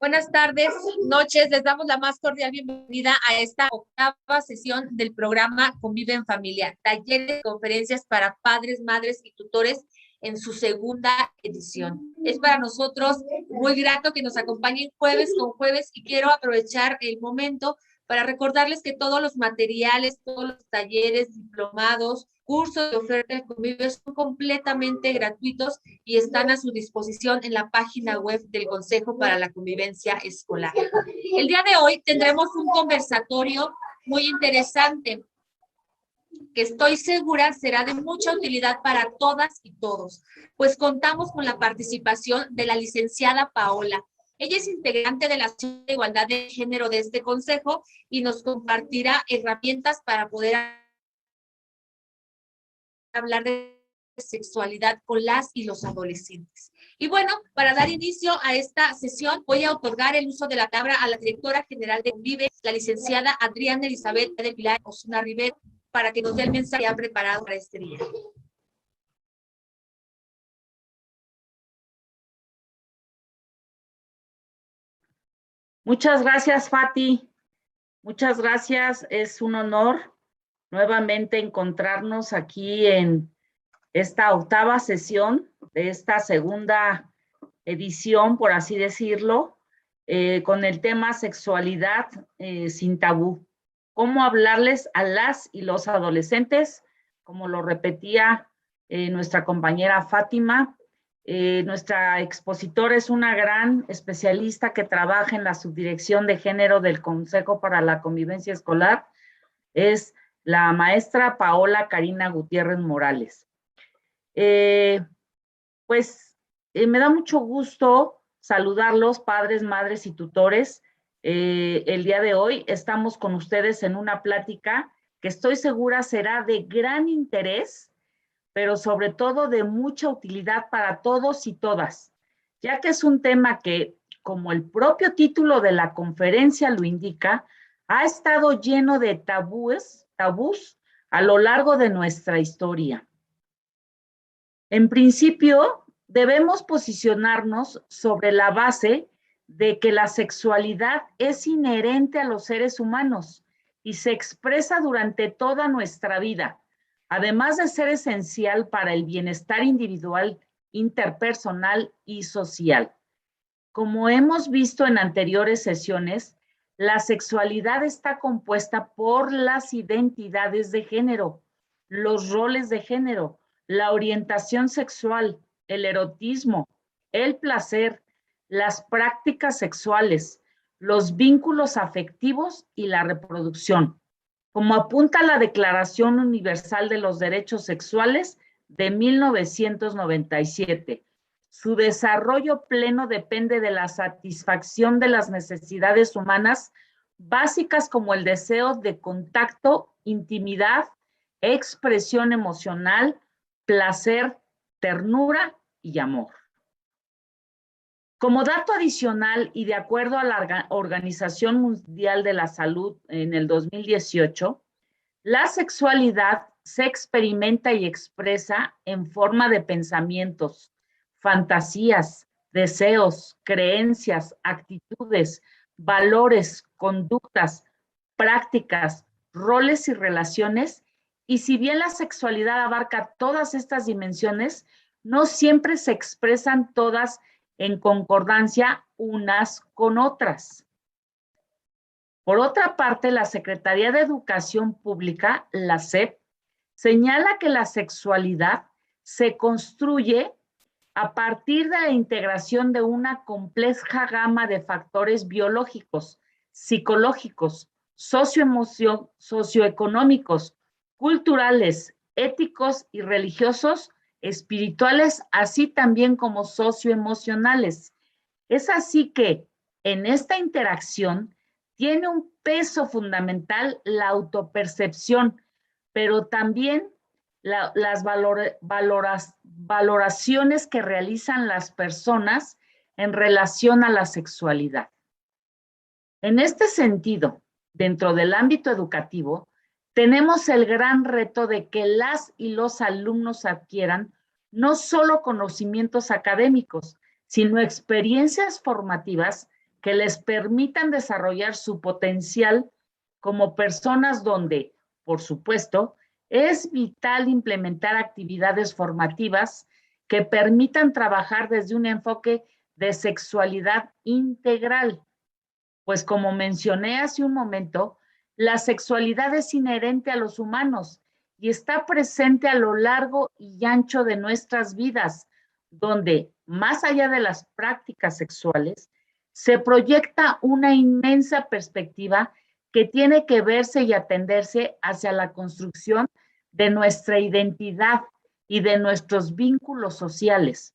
Buenas tardes, noches. Les damos la más cordial bienvenida a esta octava sesión del programa Convive en Familia, talleres y conferencias para padres, madres y tutores en su segunda edición. Es para nosotros muy grato que nos acompañen jueves con jueves y quiero aprovechar el momento para recordarles que todos los materiales, todos los talleres, diplomados, cursos de oferta de Convive son completamente gratuitos y están a su disposición en la página web del Consejo para la Convivencia Escolar. El día de hoy tendremos un conversatorio muy interesante que estoy segura será de mucha utilidad para todas y todos, pues contamos con la participación de la licenciada Paola. Ella es integrante de la Asociación de Igualdad de Género de este Consejo y nos compartirá herramientas para poder hablar de sexualidad con las y los adolescentes. Y bueno, para dar inicio a esta sesión, voy a otorgar el uso de la palabra a la directora general de Convive, la licenciada Adriana Elizabeth del Pilar Osuna Rivera, para que nos dé el mensaje que ha preparado para este día. Muchas gracias, Fati. Muchas gracias. Es un honor nuevamente encontrarnos aquí en esta octava sesión de esta segunda edición, por así decirlo, con el tema sexualidad sin tabú. ¿Cómo hablarles a las y los adolescentes? Como lo repetía nuestra compañera Fátima, nuestra expositora es una gran especialista que trabaja en la subdirección de género del Consejo para la Convivencia Escolar. Es la maestra Paola Karina Gutiérrez Morales. Me da mucho gusto saludarlos, padres, madres y tutores. El día de hoy estamos con ustedes en una plática que estoy segura será de gran interés, pero sobre todo de mucha utilidad para todos y todas, ya que es un tema que, como el propio título de la conferencia lo indica, ha estado lleno de tabús a lo largo de nuestra historia. En principio, debemos posicionarnos sobre la base de que la sexualidad es inherente a los seres humanos y se expresa durante toda nuestra vida, además de ser esencial para el bienestar individual, interpersonal y social. Como hemos visto en anteriores sesiones, la sexualidad está compuesta por las identidades de género, los roles de género, la orientación sexual, el erotismo, el placer, las prácticas sexuales, los vínculos afectivos y la reproducción, como apunta la Declaración Universal de los Derechos Sexuales de 1997. Su desarrollo pleno depende de la satisfacción de las necesidades humanas básicas como el deseo de contacto, intimidad, expresión emocional, placer, ternura y amor. Como dato adicional y de acuerdo a la Organización Mundial de la Salud en el 2018, la sexualidad se experimenta y expresa en forma de pensamientos, fantasías, deseos, creencias, actitudes, valores, conductas, prácticas, roles y relaciones. Y si bien la sexualidad abarca todas estas dimensiones, no siempre se expresan todas en concordancia unas con otras. Por otra parte, la Secretaría de Educación Pública, la SEP, señala que la sexualidad se construye a partir de la integración de una compleja gama de factores biológicos, psicológicos, socioeconómicos, culturales, éticos y religiosos, espirituales, así también como socioemocionales. Es así que en esta interacción tiene un peso fundamental la autopercepción, pero también las valoraciones que realizan las personas en relación a la sexualidad. En este sentido, dentro del ámbito educativo, tenemos el gran reto de que las y los alumnos adquieran no solo conocimientos académicos, sino experiencias formativas que les permitan desarrollar su potencial como personas donde, por supuesto, es vital implementar actividades formativas que permitan trabajar desde un enfoque de sexualidad integral. Pues como mencioné hace un momento, la sexualidad es inherente a los humanos y está presente a lo largo y ancho de nuestras vidas, donde, más allá de las prácticas sexuales, se proyecta una inmensa perspectiva que tiene que verse y atenderse hacia la construcción de nuestra identidad y de nuestros vínculos sociales,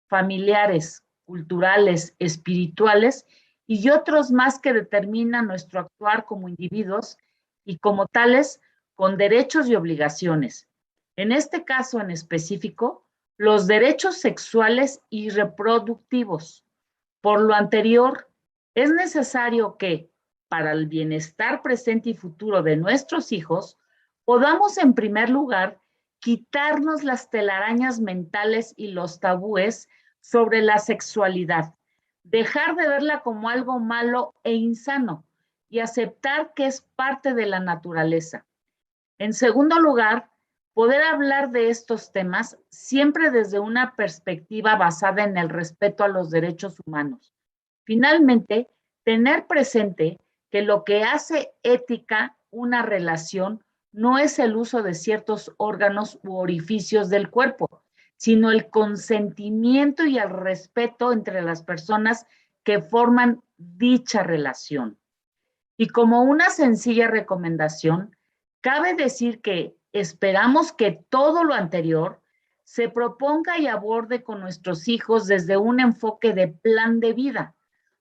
familiares, culturales, espirituales y otros más que determinan nuestro actuar como individuos y como tales con derechos y obligaciones. En este caso en específico, los derechos sexuales y reproductivos. Por lo anterior, es necesario que, para el bienestar presente y futuro de nuestros hijos, podamos en primer lugar quitarnos las telarañas mentales y los tabúes sobre la sexualidad, dejar de verla como algo malo e insano y aceptar que es parte de la naturaleza. En segundo lugar, poder hablar de estos temas siempre desde una perspectiva basada en el respeto a los derechos humanos. Finalmente, tener presente que lo que hace ética una relación no es el uso de ciertos órganos u orificios del cuerpo, sino el consentimiento y el respeto entre las personas que forman dicha relación. Y como una sencilla recomendación, cabe decir que esperamos que todo lo anterior se proponga y aborde con nuestros hijos desde un enfoque de plan de vida,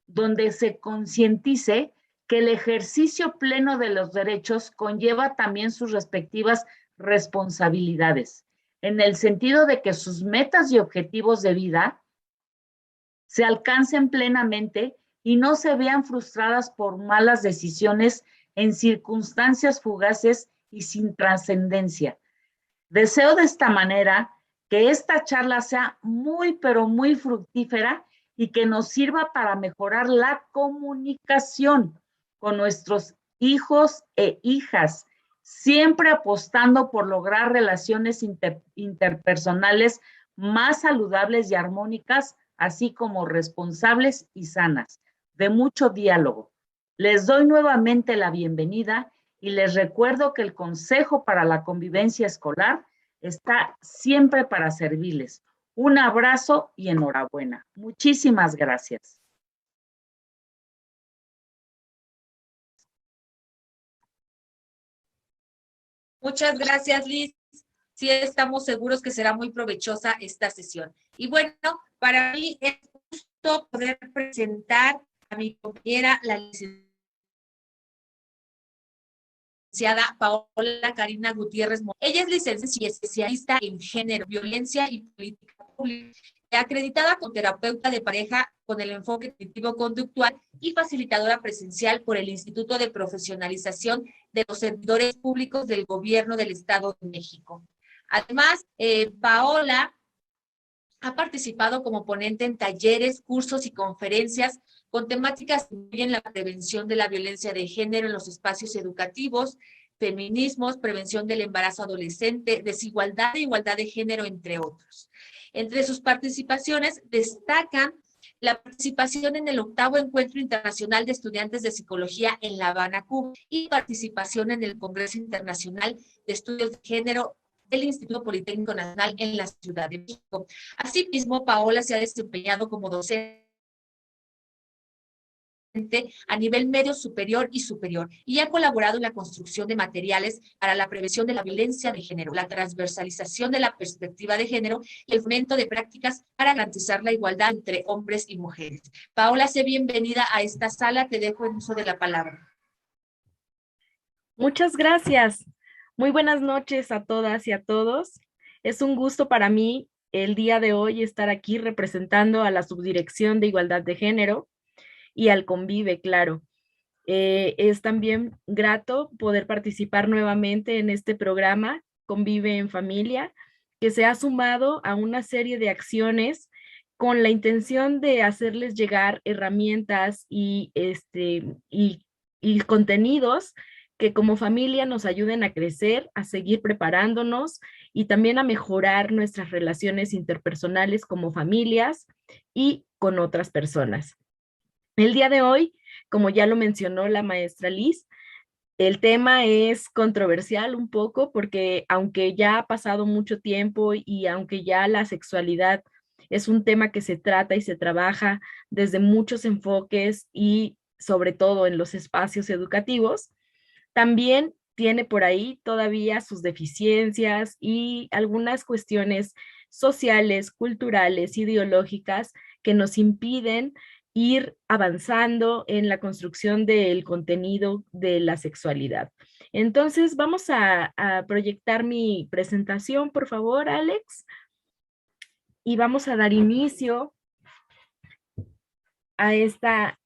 donde se concientice que el ejercicio pleno de los derechos conlleva también sus respectivas responsabilidades, en el sentido de que sus metas y objetivos de vida se alcancen plenamente y no se vean frustradas por malas decisiones en circunstancias fugaces y sin trascendencia. Deseo de esta manera que esta charla sea muy, pero muy fructífera y que nos sirva para mejorar la comunicación con nuestros hijos e hijas, siempre apostando por lograr relaciones interpersonales más saludables y armónicas, así como responsables y sanas, de mucho diálogo. Les doy nuevamente la bienvenida y les recuerdo que el Consejo para la Convivencia Escolar está siempre para servirles. Un abrazo y enhorabuena. Muchísimas gracias. Muchas gracias, Liz. Sí, estamos seguros que será muy provechosa esta sesión. Y bueno, para mí es gusto poder presentar a mi compañera, la licenciada Paola Karina Gutiérrez. Ella es licenciada y especialista en género, violencia y política pública, acreditada como terapeuta de pareja con el enfoque cognitivo-conductual y facilitadora presencial por el Instituto de Profesionalización de los Servidores Públicos del Gobierno del Estado de México. Además, Paola ha participado como ponente en talleres, cursos y conferencias con temáticas que incluyen la prevención de la violencia de género en los espacios educativos, feminismos, prevención del embarazo adolescente, desigualdad e igualdad de género, entre otros. Entre sus participaciones destacan la participación en el 8º Encuentro Internacional de Estudiantes de Psicología en La Habana, Cuba, y participación en el Congreso Internacional de Estudios de Género del Instituto Politécnico Nacional en la Ciudad de México. Asimismo, Paola se ha desempeñado como docente a nivel medio superior y superior y ha colaborado en la construcción de materiales para la prevención de la violencia de género, la transversalización de la perspectiva de género y el fomento de prácticas para garantizar la igualdad entre hombres y mujeres. Paola, sé bienvenida a esta sala, te dejo en uso de la palabra. Muchas gracias. Muy buenas noches a todas y a todos. Es un gusto para mí el día de hoy estar aquí representando a la Subdirección de Igualdad de Género y al Convive, claro. Es también grato poder participar nuevamente en este programa Convive en Familia, que se ha sumado a una serie de acciones con la intención de hacerles llegar herramientas y contenidos que como familia nos ayuden a crecer, a seguir preparándonos y también a mejorar nuestras relaciones interpersonales como familias y con otras personas. El día de hoy, como ya lo mencionó la maestra Liz, el tema es controversial un poco porque aunque ya ha pasado mucho tiempo y aunque ya la sexualidad es un tema que se trata y se trabaja desde muchos enfoques y sobre todo en los espacios educativos, también tiene por ahí todavía sus deficiencias y algunas cuestiones sociales, culturales, ideológicas que nos impiden ir avanzando en la construcción del contenido de la sexualidad. Entonces, vamos a proyectar mi presentación, por favor, Alex, y vamos a dar inicio a esta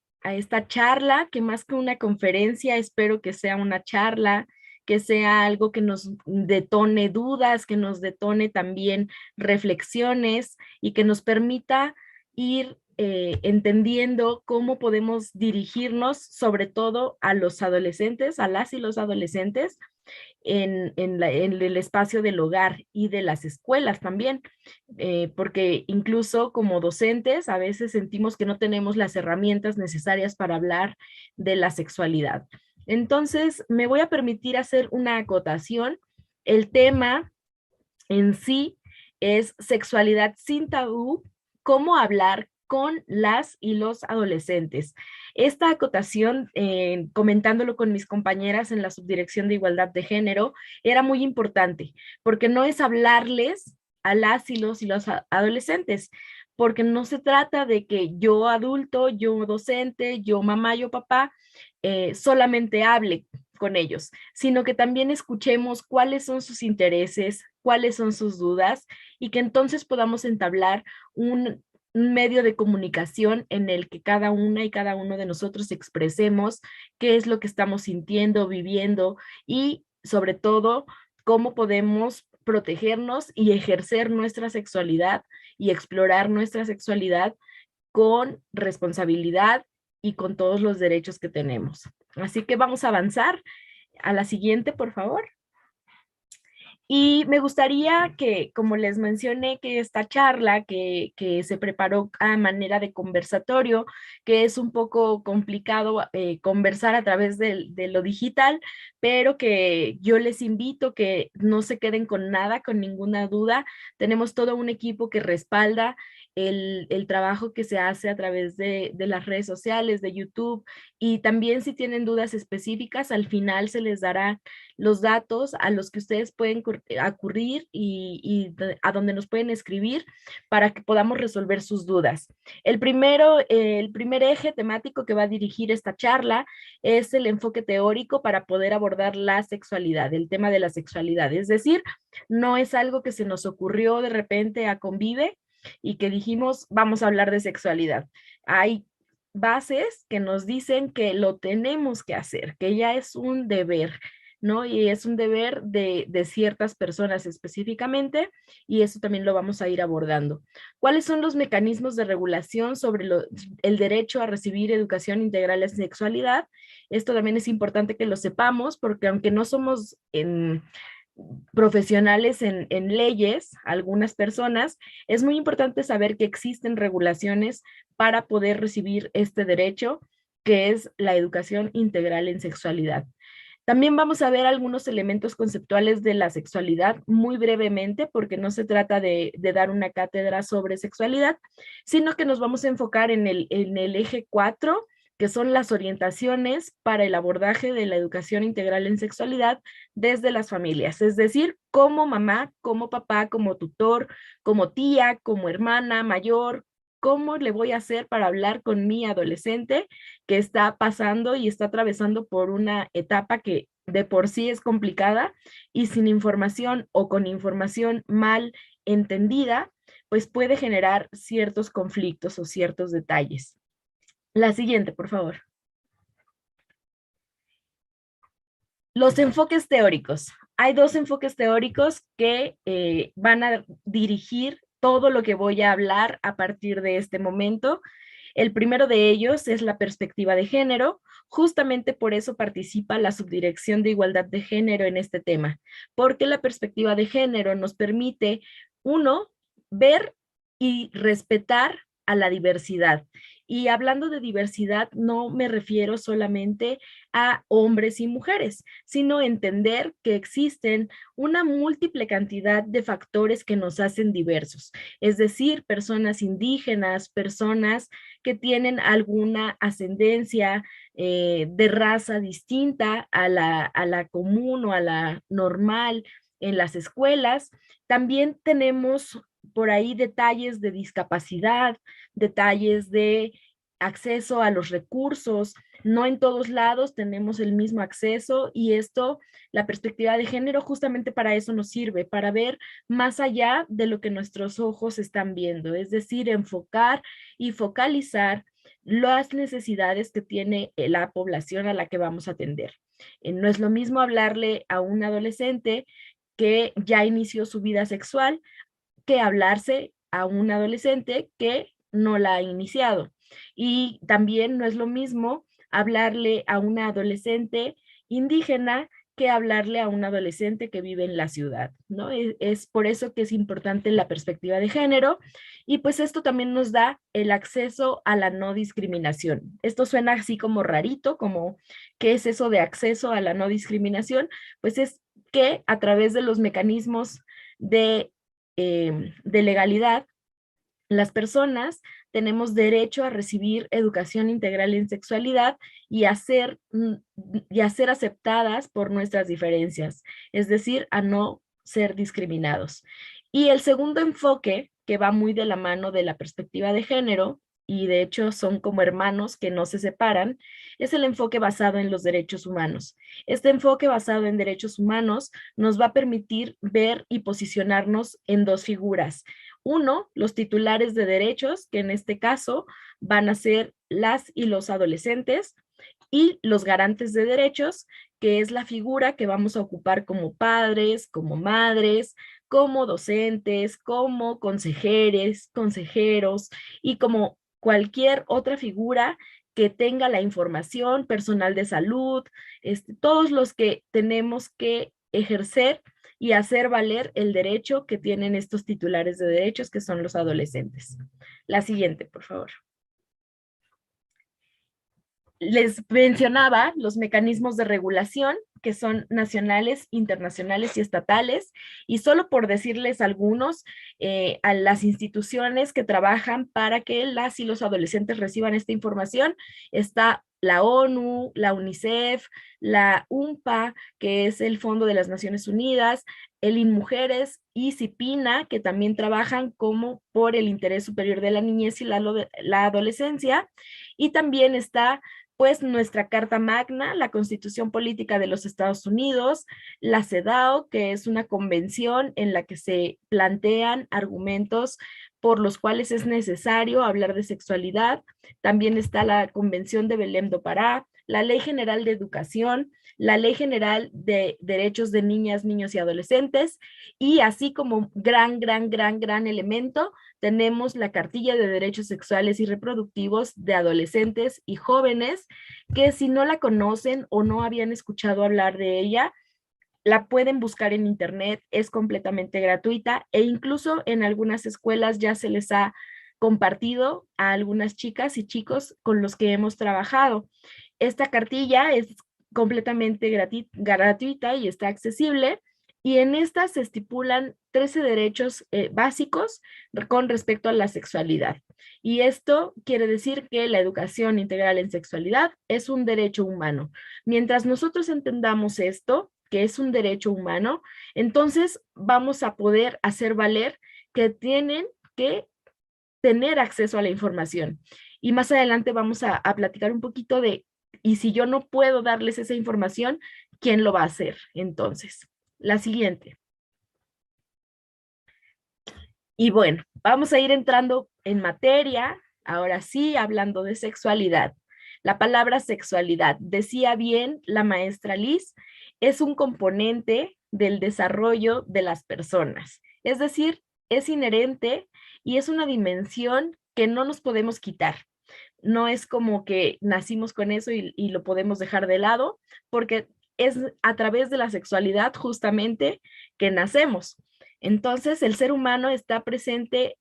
charla, que más que una conferencia, espero que sea una charla, que sea algo que nos detone dudas, que nos detone también reflexiones y que nos permita ir entendiendo cómo podemos dirigirnos, sobre todo a los adolescentes, a las y los adolescentes, en el espacio del hogar y de las escuelas también, porque incluso como docentes a veces sentimos que no tenemos las herramientas necesarias para hablar de la sexualidad. Entonces, me voy a permitir hacer una acotación. El tema en sí es sexualidad sin tabú, cómo hablar con las y los adolescentes. Esta acotación, comentándolo con mis compañeras en la Subdirección de Igualdad de Género, era muy importante, porque no es hablarles a las y los adolescentes, porque no se trata de que yo adulto, yo docente, yo mamá, yo papá, solamente hable con ellos, sino que también escuchemos cuáles son sus intereses, cuáles son sus dudas y que entonces podamos entablar un medio de comunicación en el que cada una y cada uno de nosotros expresemos qué es lo que estamos sintiendo, viviendo y sobre todo cómo podemos protegernos y ejercer nuestra sexualidad y explorar nuestra sexualidad con responsabilidad y con todos los derechos que tenemos. Así que vamos a avanzar a la siguiente, por favor. Y me gustaría que, como les mencioné, que esta charla que se preparó a manera de conversatorio, que es un poco complicado conversar a través de lo digital, pero que yo les invito que no se queden con nada, con ninguna duda. Tenemos todo un equipo que respalda el trabajo que se hace a través de las redes sociales, de YouTube, y también si tienen dudas específicas, al final se les dará los datos a los que ustedes pueden acudir y a donde nos pueden escribir para que podamos resolver sus dudas. El primer eje temático que va a dirigir esta charla es el enfoque teórico para poder abordar la sexualidad, el tema de la sexualidad. Es decir, no es algo que se nos ocurrió de repente a Convive y que dijimos, vamos a hablar de sexualidad. Hay bases que nos dicen que lo tenemos que hacer, que ya es un deber, ¿no? Y es un deber de ciertas personas específicamente, y eso también lo vamos a ir abordando. ¿Cuáles son los mecanismos de regulación sobre el derecho a recibir educación integral en sexualidad? Esto también es importante que lo sepamos, porque aunque no somos profesionales en leyes, algunas personas, es muy importante saber que existen regulaciones para poder recibir este derecho, que es la educación integral en sexualidad. También vamos a ver algunos elementos conceptuales de la sexualidad muy brevemente, porque no se trata de dar una cátedra sobre sexualidad, sino que nos vamos a enfocar en el eje 4, que son las orientaciones para el abordaje de la educación integral en sexualidad desde las familias, es decir, como mamá, como papá, como tutor, como tía, como hermana mayor. ¿Cómo le voy a hacer para hablar con mi adolescente que está pasando y está atravesando por una etapa que de por sí es complicada y sin información o con información mal entendida, pues puede generar ciertos conflictos o ciertos detalles? La siguiente, por favor. Los enfoques teóricos. Hay dos enfoques teóricos que van a dirigir todo lo que voy a hablar a partir de este momento. El primero de ellos es la perspectiva de género. Justamente por eso participa la Subdirección de Igualdad de Género en este tema, porque la perspectiva de género nos permite, uno, ver y respetar a la diversidad. Y hablando de diversidad, no me refiero solamente a hombres y mujeres, sino entender que existen una múltiple cantidad de factores que nos hacen diversos, es decir, personas indígenas, personas que tienen alguna ascendencia de raza distinta a la común o a la normal en las escuelas. También tenemos por ahí detalles de discapacidad, detalles de acceso a los recursos. No en todos lados tenemos el mismo acceso y esto, la perspectiva de género justamente para eso nos sirve, para ver más allá de lo que nuestros ojos están viendo, es decir, enfocar y focalizar las necesidades que tiene la población a la que vamos a atender. No es lo mismo hablarle a un adolescente que ya inició su vida sexual que hablarse a un adolescente que no la ha iniciado. Y también no es lo mismo hablarle a una adolescente indígena que hablarle a un adolescente que vive en la ciudad, ¿no? Es por eso que es importante la perspectiva de género y pues esto también nos da el acceso a la no discriminación. Esto suena así como rarito, como ¿qué es eso de acceso a la no discriminación? Pues es que a través de los mecanismos de legalidad, las personas tenemos derecho a recibir educación integral en sexualidad y a ser aceptadas por nuestras diferencias, es decir, a no ser discriminados. Y el segundo enfoque, que va muy de la mano de la perspectiva de género, y de hecho son como hermanos que no se separan, es el enfoque basado en los derechos humanos. Este enfoque basado en derechos humanos nos va a permitir ver y posicionarnos en dos figuras. Uno, los titulares de derechos, que en este caso van a ser las y los adolescentes, y los garantes de derechos, que es la figura que vamos a ocupar como padres, como madres, como docentes, como consejeros, consejeros y como cualquier otra figura que tenga la información, personal de salud, todos los que tenemos que ejercer y hacer valer el derecho que tienen estos titulares de derechos, que son los adolescentes. La siguiente, por favor. Les mencionaba los mecanismos de regulación que son nacionales, internacionales y estatales, y solo por decirles algunos, a las instituciones que trabajan para que las y los adolescentes reciban esta información, está la ONU, la UNICEF, la UNPA, que es el Fondo de las Naciones Unidas, el INMujeres y CIPINA, que también trabajan como por el interés superior de la niñez y la adolescencia, y también está pues nuestra Carta Magna, la Constitución Política de los Estados Unidos, la CEDAW, que es una convención en la que se plantean argumentos por los cuales es necesario hablar de sexualidad. También está la Convención de Belém do Pará, la Ley General de Educación, la Ley General de Derechos de Niñas, Niños y Adolescentes, y así como gran elemento, tenemos la Cartilla de Derechos Sexuales y Reproductivos de Adolescentes y Jóvenes, que si no la conocen o no habían escuchado hablar de ella, la pueden buscar en internet, es completamente gratuita e incluso en algunas escuelas ya se les ha compartido a algunas chicas y chicos con los que hemos trabajado. Esta cartilla es completamente gratuita y está accesible, y en esta se estipulan 13 derechos básicos con respecto a la sexualidad. Y esto quiere decir que la educación integral en sexualidad es un derecho humano. Mientras nosotros entendamos esto, que es un derecho humano, entonces vamos a poder hacer valer que tienen que tener acceso a la información. Y más adelante vamos a platicar un poquito de, y si yo no puedo darles esa información, ¿quién lo va a hacer entonces? La siguiente. Y bueno, vamos a ir entrando en materia, ahora sí, hablando de sexualidad. La palabra sexualidad, decía bien la maestra Liz, es un componente del desarrollo de las personas. Es decir, es inherente y es una dimensión que no nos podemos quitar. No es como que nacimos con eso y lo podemos dejar de lado, porque es a través de la sexualidad justamente que nacemos. Entonces, el ser humano está presente,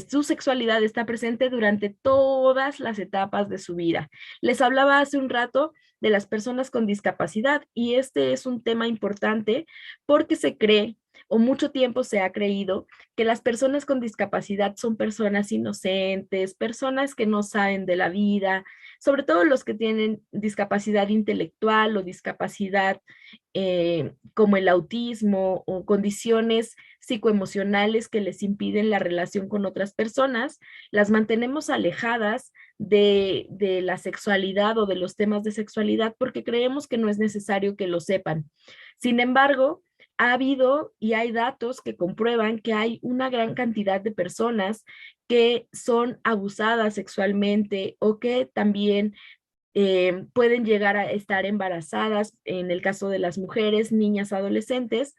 su sexualidad está presente durante todas las etapas de su vida. Les hablaba hace un rato de las personas con discapacidad y este es un tema importante porque se cree o mucho tiempo se ha creído que las personas con discapacidad son personas inocentes, personas que no saben de la vida, sobre todo los que tienen discapacidad intelectual o discapacidad como el autismo o condiciones psicoemocionales que les impiden la relación con otras personas, las mantenemos alejadas de la sexualidad o de los temas de sexualidad porque creemos que no es necesario que lo sepan. Sin embargo, ha habido y hay datos que comprueban que hay una gran cantidad de personas que son abusadas sexualmente o que también pueden llegar a estar embarazadas, en el caso de las mujeres, niñas, adolescentes,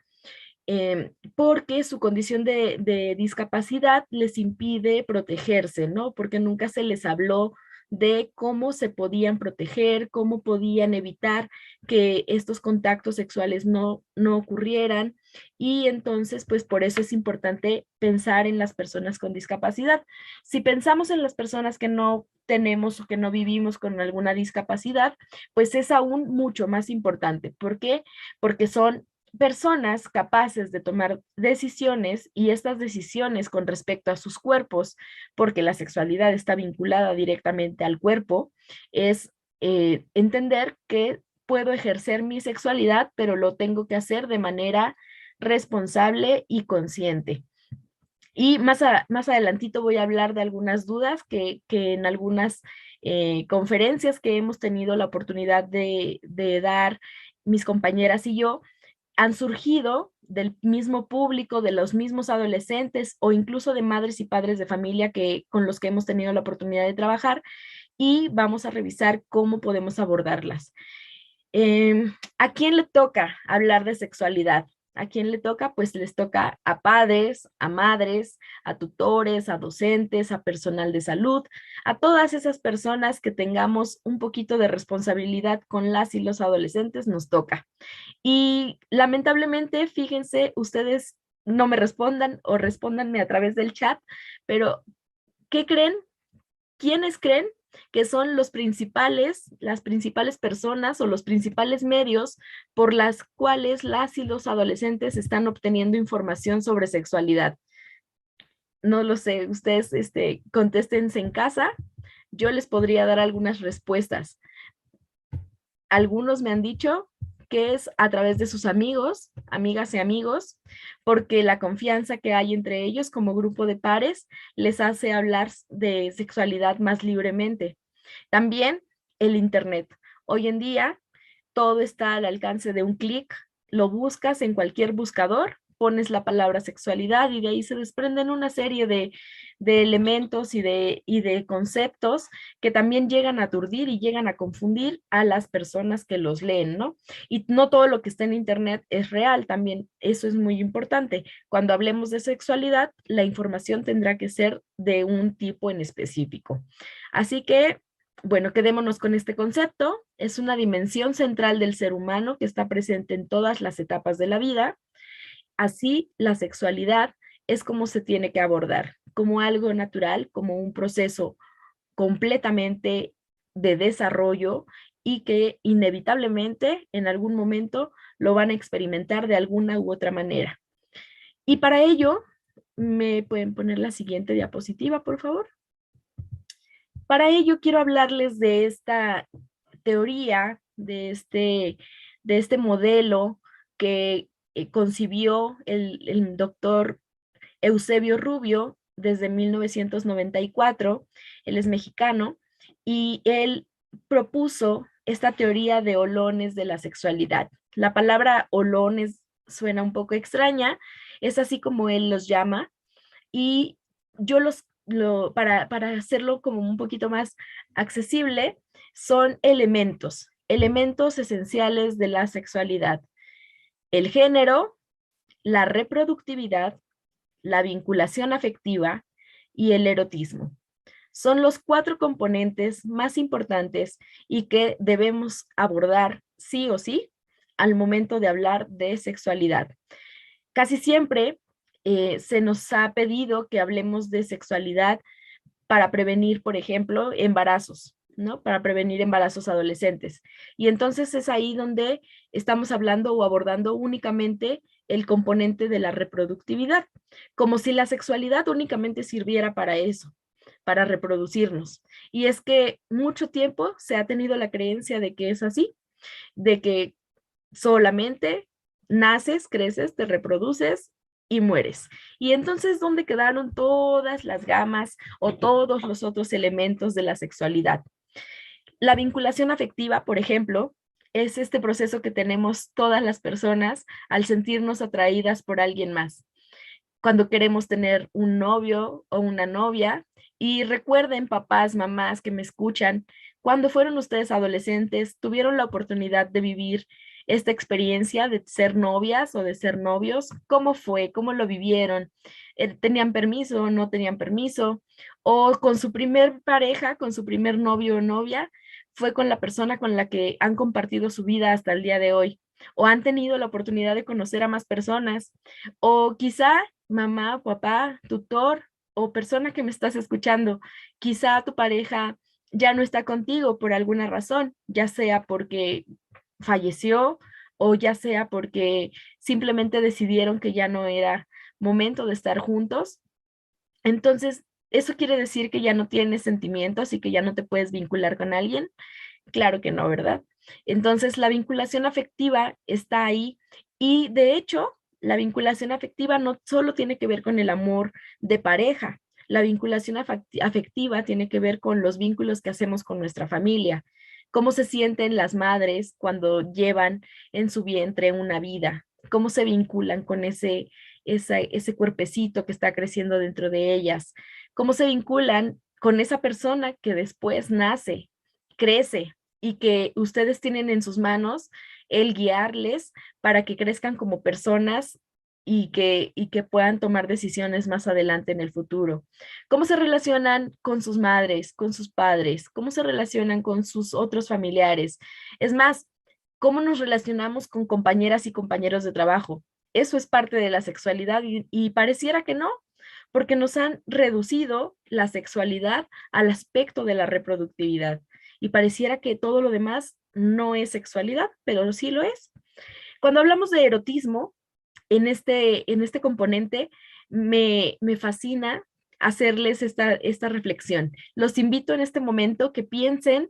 porque su condición de discapacidad les impide protegerse, ¿no? Porque nunca se les habló de cómo se podían proteger, cómo podían evitar que estos contactos sexuales no ocurrieran. Y entonces, pues por eso es importante pensar en las personas con discapacidad. Si pensamos en las personas que no tenemos o que no vivimos con alguna discapacidad, pues es aún mucho más importante. ¿Por qué? Porque son personas capaces de tomar decisiones y estas decisiones con respecto a sus cuerpos, porque la sexualidad está vinculada directamente al cuerpo, es entender que puedo ejercer mi sexualidad, pero lo tengo que hacer de manera responsable y consciente. Y más adelantito voy a hablar de algunas dudas que en algunas conferencias que hemos tenido la oportunidad de dar mis compañeras y yo, han surgido del mismo público, de los mismos adolescentes o incluso de madres y padres de familia con los que hemos tenido la oportunidad de trabajar y vamos a revisar cómo podemos abordarlas. ¿A quién le toca hablar de sexualidad? ¿A quién le toca? Pues les toca a padres, a madres, a tutores, a docentes, a personal de salud, a todas esas personas que tengamos un poquito de responsabilidad con las y los adolescentes, nos toca. Y lamentablemente, fíjense, ustedes no me respondan o respóndanme a través del chat, pero ¿qué creen? ¿Quiénes creen que son las principales personas o los principales medios por las cuales las y los adolescentes están obteniendo información sobre sexualidad? No lo sé, ustedes contéstense en casa. Yo les podría dar algunas respuestas. Algunos me han dicho que es a través de sus amigos, amigas y amigos, porque la confianza que hay entre ellos como grupo de pares les hace hablar de sexualidad más libremente. También el Internet. Hoy en día todo está al alcance de un clic, lo buscas en cualquier buscador, pones la palabra sexualidad y de ahí se desprenden una serie de elementos y de conceptos que también llegan a aturdir y llegan a confundir a las personas que los leen, ¿no? Y no todo lo que está en Internet es real, también eso es muy importante. Cuando hablemos de sexualidad, la información tendrá que ser de un tipo en específico. Así que bueno, quedémonos con este concepto. Es una dimensión central del ser humano que está presente en todas las etapas de la vida. Así, la sexualidad es como se tiene que abordar, como algo natural, como un proceso completamente de desarrollo y que inevitablemente en algún momento lo van a experimentar de alguna u otra manera. Y para ello, ¿me pueden poner la siguiente diapositiva, por favor? Para ello quiero hablarles de esta teoría, de este modelo que concibió el doctor Eusebio Rubio desde 1994. Él es mexicano y él propuso esta teoría de holones de la sexualidad. La palabra holones suena un poco extraña, es así como él los llama y yo para hacerlo como un poquito más accesible, son elementos esenciales de la sexualidad. El género, la reproductividad, la vinculación afectiva y el erotismo. Son los 4 componentes más importantes y que debemos abordar sí o sí al momento de hablar de sexualidad. Casi siempre se nos ha pedido que hablemos de sexualidad para prevenir, por ejemplo, embarazos, ¿no? Para prevenir embarazos adolescentes. Y entonces es ahí donde estamos hablando o abordando únicamente el componente de la reproductividad, como si la sexualidad únicamente sirviera para eso, para reproducirnos. Y es que mucho tiempo se ha tenido la creencia de que es así, de que solamente naces, creces, te reproduces y mueres. Y entonces, ¿dónde quedaron todas las gamas o todos los otros elementos de la sexualidad? La vinculación afectiva, por ejemplo, es este proceso que tenemos todas las personas al sentirnos atraídas por alguien más. Cuando queremos tener un novio o una novia, y recuerden, papás, mamás que me escuchan, cuando fueron ustedes adolescentes, tuvieron la oportunidad de vivir esta experiencia de ser novias o de ser novios. ¿Cómo fue? ¿Cómo lo vivieron? ¿Tenían permiso? ¿No tenían permiso? O con su primer pareja, con su primer novio o novia, fue con la persona con la que han compartido su vida hasta el día de hoy. O han tenido la oportunidad de conocer a más personas. O quizá mamá, papá, tutor o persona que me estás escuchando, quizá tu pareja ya no está contigo por alguna razón, ya sea porque falleció o ya sea porque simplemente decidieron que ya no era momento de estar juntos. Entonces, ¿eso quiere decir que ya no tienes sentimientos y que ya no te puedes vincular con alguien? Claro que no, ¿verdad? Entonces, la vinculación afectiva está ahí y de hecho, la vinculación afectiva no solo tiene que ver con el amor de pareja, la vinculación afectiva tiene que ver con los vínculos que hacemos con nuestra familia, cómo se sienten las madres cuando llevan en su vientre una vida, cómo se vinculan con ese cuerpecito que está creciendo dentro de ellas, cómo se vinculan con esa persona que después nace, crece y que ustedes tienen en sus manos el guiarles para que crezcan como personas y que puedan tomar decisiones más adelante en el futuro. ¿Cómo se relacionan con sus madres, con sus padres? ¿Cómo se relacionan con sus otros familiares? Es más, ¿cómo nos relacionamos con compañeras y compañeros de trabajo? Eso es parte de la sexualidad y pareciera que no, porque nos han reducido la sexualidad al aspecto de la reproductividad y pareciera que todo lo demás no es sexualidad, pero sí lo es. Cuando hablamos de erotismo, en este componente, me fascina hacerles esta reflexión. Los invito en este momento que piensen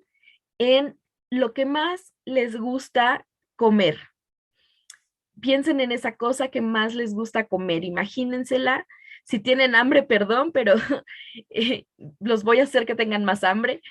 en lo que más les gusta comer. Piensen en esa cosa que más les gusta comer, imagínensela. Si tienen hambre, perdón, pero eh, los voy a hacer que tengan más hambre.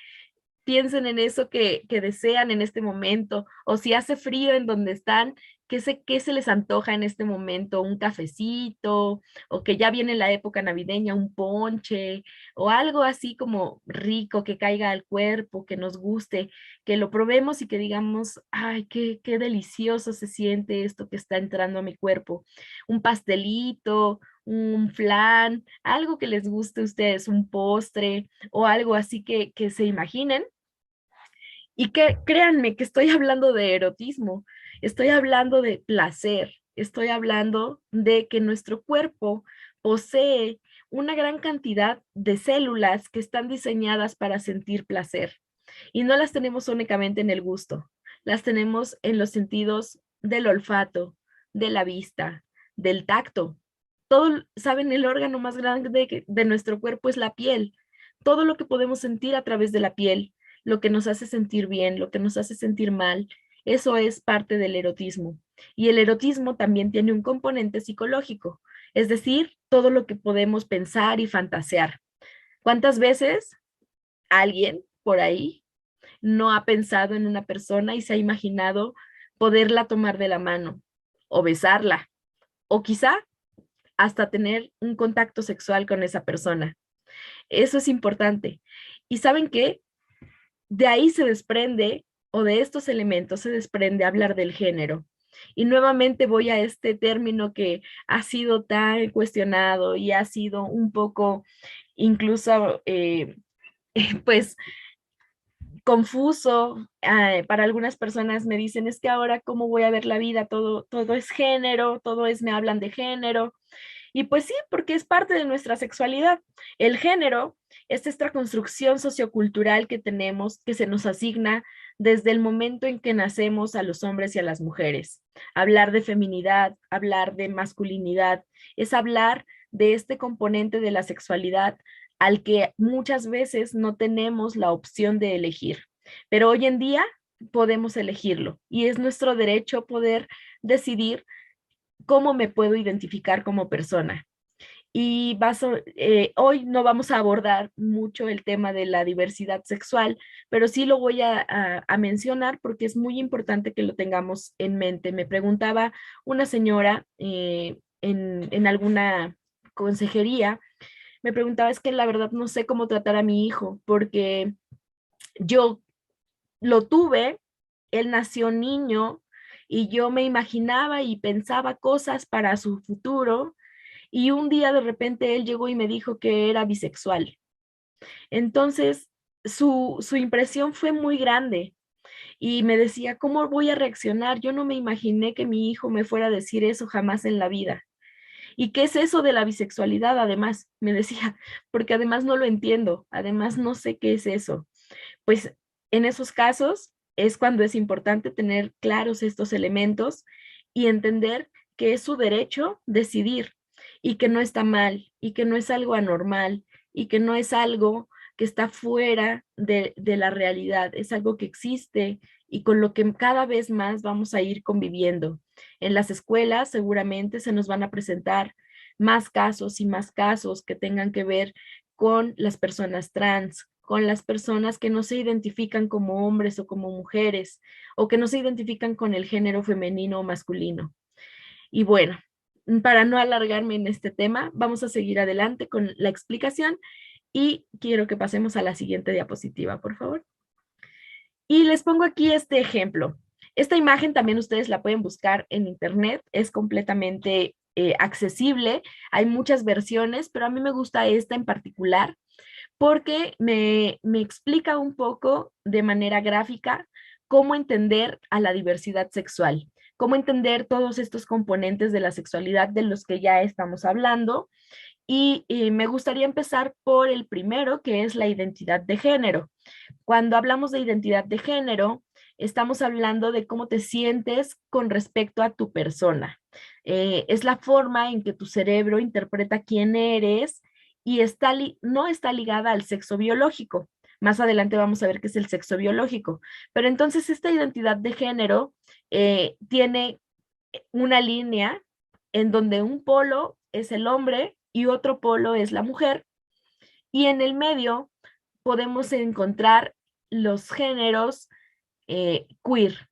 Piensen en eso que desean en este momento, o si hace frío en donde están, qué se les antoja en este momento, un cafecito, o que ya viene la época navideña, un ponche, o algo así como rico, que caiga al cuerpo, que nos guste, que lo probemos y que digamos, ay, qué delicioso se siente esto que está entrando a mi cuerpo. Un pastelito, un flan, algo que les guste a ustedes, un postre o algo así que se imaginen y que créanme que estoy hablando de erotismo, estoy hablando de placer, estoy hablando de que nuestro cuerpo posee una gran cantidad de células que están diseñadas para sentir placer. Y no las tenemos únicamente en el gusto, las tenemos en los sentidos del olfato, de la vista, del tacto. Todo, ¿saben? El órgano más grande de nuestro cuerpo es la piel. Todo lo que podemos sentir a través de la piel, lo que nos hace sentir bien, lo que nos hace sentir mal, eso es parte del erotismo. Y el erotismo también tiene un componente psicológico, es decir, todo lo que podemos pensar y fantasear. ¿Cuántas veces alguien por ahí no ha pensado en una persona y se ha imaginado poderla tomar de la mano o besarla o quizá hasta tener un contacto sexual con esa persona? Eso es importante. ¿Y saben qué? De ahí se desprende, o de estos elementos se desprende hablar del género. Y nuevamente voy a este término que ha sido tan cuestionado y ha sido un poco incluso, pues, confuso. Para algunas personas me dicen, es que ahora cómo voy a ver la vida, todo es género, me hablan de género. Y pues sí, porque es parte de nuestra sexualidad. El género es esta construcción sociocultural que tenemos, que se nos asigna desde el momento en que nacemos a los hombres y a las mujeres. Hablar de feminidad, hablar de masculinidad, es hablar de este componente de la sexualidad al que muchas veces no tenemos la opción de elegir. Pero hoy en día podemos elegirlo y es nuestro derecho poder decidir cómo me puedo identificar como persona. Y hoy no vamos a abordar mucho el tema de la diversidad sexual, pero sí lo voy a mencionar porque es muy importante que lo tengamos en mente. Me preguntaba una señora en alguna consejería, me preguntaba, es que la verdad no sé cómo tratar a mi hijo porque yo lo tuve, él nació niño y yo me imaginaba y pensaba cosas para su futuro y un día de repente él llegó y me dijo que era bisexual. Entonces, su impresión fue muy grande y me decía, ¿cómo voy a reaccionar? Yo no me imaginé que mi hijo me fuera a decir eso jamás en la vida. ¿Y qué es eso de la bisexualidad? Además, me decía, porque además no lo entiendo, además no sé qué es eso. Pues en esos casos es cuando es importante tener claros estos elementos y entender que es su derecho decidir y que no está mal y que no es algo anormal y que no es algo que está fuera de la realidad, es algo que existe y con lo que cada vez más vamos a ir conviviendo. En las escuelas seguramente se nos van a presentar más casos y más casos que tengan que ver con las personas trans, con las personas que no se identifican como hombres o como mujeres, o que no se identifican con el género femenino o masculino. Y bueno, para no alargarme en este tema, vamos a seguir adelante con la explicación y quiero que pasemos a la siguiente diapositiva, por favor. Y les pongo aquí este ejemplo. Esta imagen también ustedes la pueden buscar en internet, es completamente accesible, hay muchas versiones, pero a mí me gusta esta en particular porque me explica un poco de manera gráfica cómo entender a la diversidad sexual, cómo entender todos estos componentes de la sexualidad de los que ya estamos hablando. Y me gustaría empezar por el primero, que es la identidad de género. Cuando hablamos de identidad de género, estamos hablando de cómo te sientes con respecto a tu persona. Es la forma en que tu cerebro interpreta quién eres y no está ligada al sexo biológico. Más adelante vamos a ver qué es el sexo biológico. Pero entonces esta identidad de género tiene una línea en donde un polo es el hombre y otro polo es la mujer. Y en el medio podemos encontrar los géneros queer.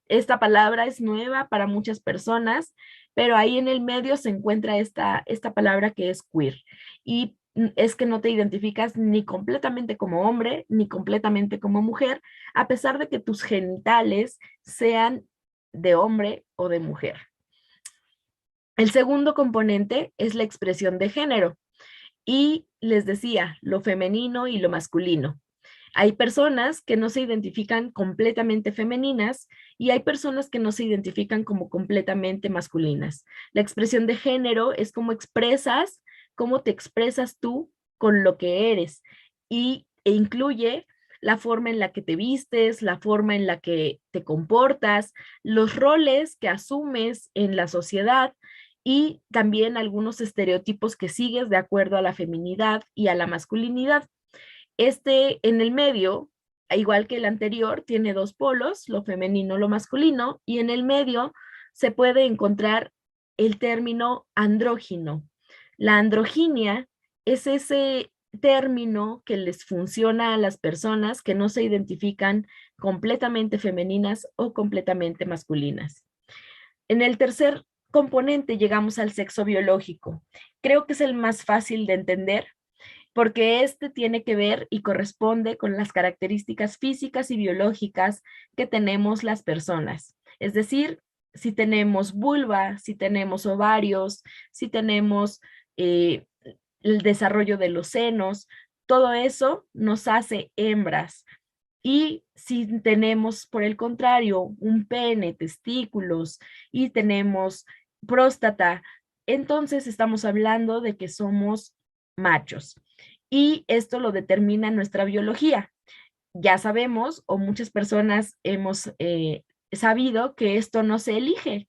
Esta palabra es nueva para muchas personas, pero ahí en el medio se encuentra esta palabra que es queer. Y es que no te identificas ni completamente como hombre, ni completamente como mujer, a pesar de que tus genitales sean de hombre o de mujer. El segundo componente es la expresión de género. Y les decía, lo femenino y lo masculino. Hay personas que no se identifican completamente femeninas y hay personas que no se identifican como completamente masculinas. La expresión de género es cómo te expresas tú con lo que eres e incluye la forma en la que te vistes, la forma en la que te comportas, los roles que asumes en la sociedad y también algunos estereotipos que sigues de acuerdo a la feminidad y a la masculinidad. Este en el medio, igual que el anterior, tiene dos polos, lo femenino, lo masculino, y en el medio se puede encontrar el término andrógino. La androginia es ese término que les funciona a las personas que no se identifican completamente femeninas o completamente masculinas. En el tercer componente llegamos al sexo biológico. Creo que es el más fácil de entender porque este tiene que ver y corresponde con las características físicas y biológicas que tenemos las personas. Es decir, si tenemos vulva, si tenemos ovarios, si tenemos el desarrollo de los senos, todo eso nos hace hembras. Y si tenemos, por el contrario, un pene, testículos y tenemos próstata, entonces estamos hablando de que somos machos. Y esto lo determina nuestra biología. Ya sabemos, o muchas personas hemos sabido que esto no se elige.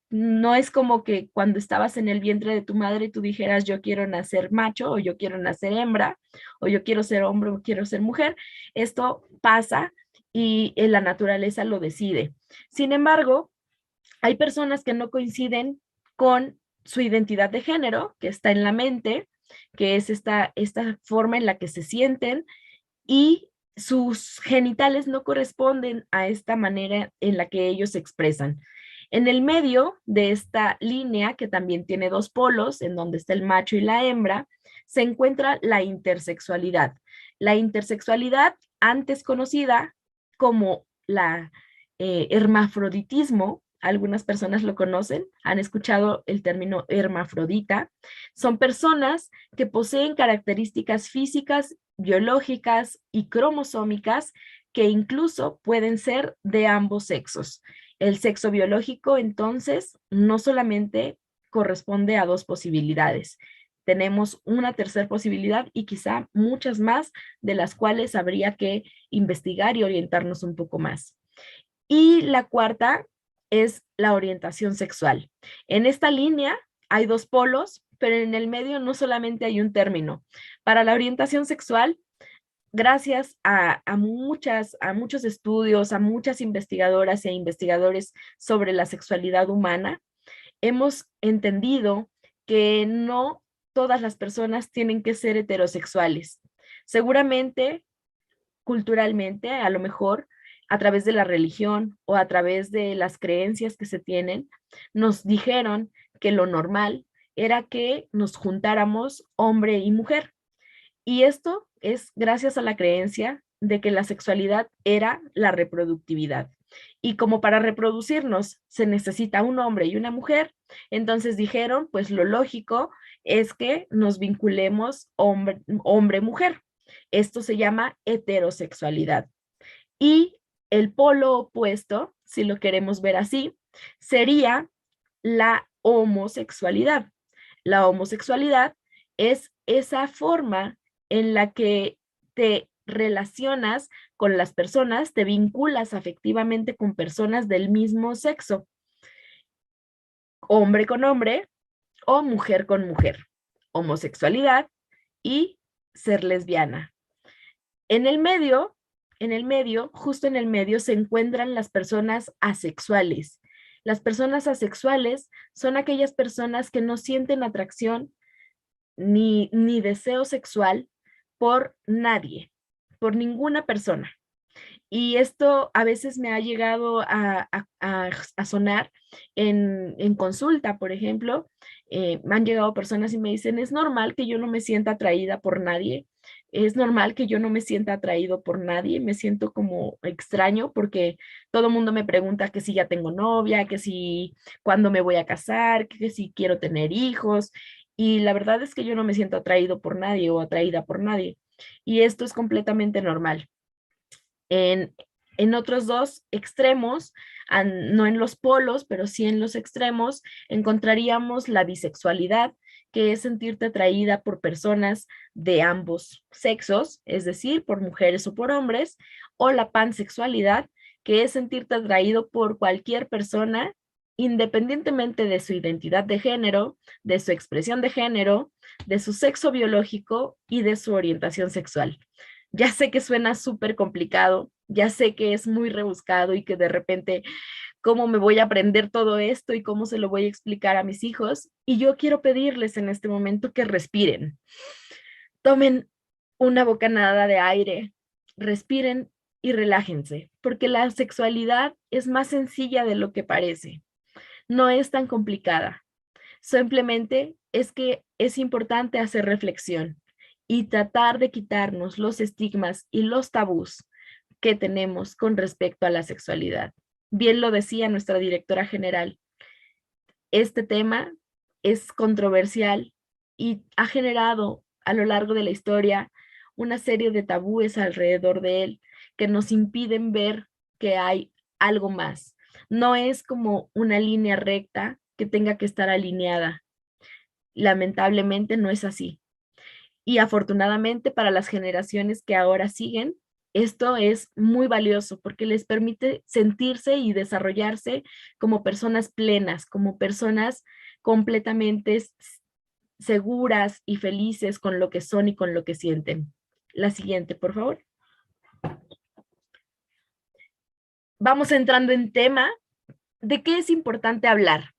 No es como que cuando estabas en el vientre de tu madre tú dijeras yo quiero nacer macho o yo quiero nacer hembra o yo quiero ser hombre o quiero ser mujer. Esto pasa y la naturaleza lo decide. Sin embargo, hay personas que no coinciden con su identidad de género, que está en la mente, que es esta forma en la que se sienten y sus genitales no corresponden a esta manera en la que ellos se expresan. En el medio de esta línea, que también tiene dos polos, en donde está el macho y la hembra, se encuentra la intersexualidad. La intersexualidad, antes conocida como la hermafroditismo, algunas personas lo conocen, han escuchado el término hermafrodita, son personas que poseen características físicas, biológicas y cromosómicas que incluso pueden ser de ambos sexos. El sexo biológico, entonces, no solamente corresponde a dos posibilidades. Tenemos una tercera posibilidad y quizá muchas más de las cuales habría que investigar y orientarnos un poco más. Y la cuarta es la orientación sexual. En esta línea hay dos polos, pero en el medio no solamente hay un término. Para la orientación sexual, gracias a muchos estudios, a muchas investigadoras e investigadores sobre la sexualidad humana, hemos entendido que no todas las personas tienen que ser heterosexuales. Seguramente, culturalmente, a lo mejor, a través de la religión o a través de las creencias que se tienen, nos dijeron que lo normal era que nos juntáramos hombre y mujer. Y esto es gracias a la creencia de que la sexualidad era la reproductividad. Y como para reproducirnos se necesita un hombre y una mujer, entonces dijeron, pues lo lógico es que nos vinculemos hombre-mujer. Esto se llama heterosexualidad. Y el polo opuesto, si lo queremos ver así, sería la homosexualidad. La homosexualidad es esa forma en la que te relacionas con las personas, te vinculas afectivamente con personas del mismo sexo, hombre con hombre o mujer con mujer, homosexualidad y ser lesbiana. En el medio, justo en el medio, se encuentran las personas asexuales. Las personas asexuales son aquellas personas que no sienten atracción ni deseo sexual por nadie, por ninguna persona. Y esto a veces me ha llegado a sonar en consulta, por ejemplo. Me han llegado personas y me dicen, es normal que yo no me sienta atraída por nadie, es normal que yo no me sienta atraído por nadie, me siento como extraño porque todo el mundo me pregunta que si ya tengo novia, que si cuándo me voy a casar, que si quiero tener hijos. Y la verdad es que yo no me siento atraído por nadie o atraída por nadie. Y esto es completamente normal. En otros dos extremos, no en los polos, pero sí en los extremos, encontraríamos la bisexualidad, que es sentirte atraída por personas de ambos sexos, es decir, por mujeres o por hombres, o la pansexualidad, que es sentirte atraído por cualquier persona, independientemente de su identidad de género, de su expresión de género, de su sexo biológico y de su orientación sexual. Ya sé que suena súper complicado, ya sé que es muy rebuscado y que de repente, ¿cómo me voy a aprender todo esto y cómo se lo voy a explicar a mis hijos? Y yo quiero pedirles en este momento que respiren. Tomen una bocanada de aire, respiren y relájense, porque la sexualidad es más sencilla de lo que parece. No es tan complicada. Simplemente es que es importante hacer reflexión y tratar de quitarnos los estigmas y los tabús que tenemos con respecto a la sexualidad. bien lo decía nuestra directora general, este tema es controversial y ha generado a lo largo de la historia una serie de tabúes alrededor de él que nos impiden ver que hay algo más. No es como una línea recta que tenga que estar alineada. Lamentablemente no es así. Y afortunadamente para las generaciones que ahora siguen, esto es muy valioso porque les permite sentirse y desarrollarse como personas plenas, como personas completamente seguras y felices con lo que son y con lo que sienten. La siguiente, por favor. Vamos entrando en tema de qué es importante hablar.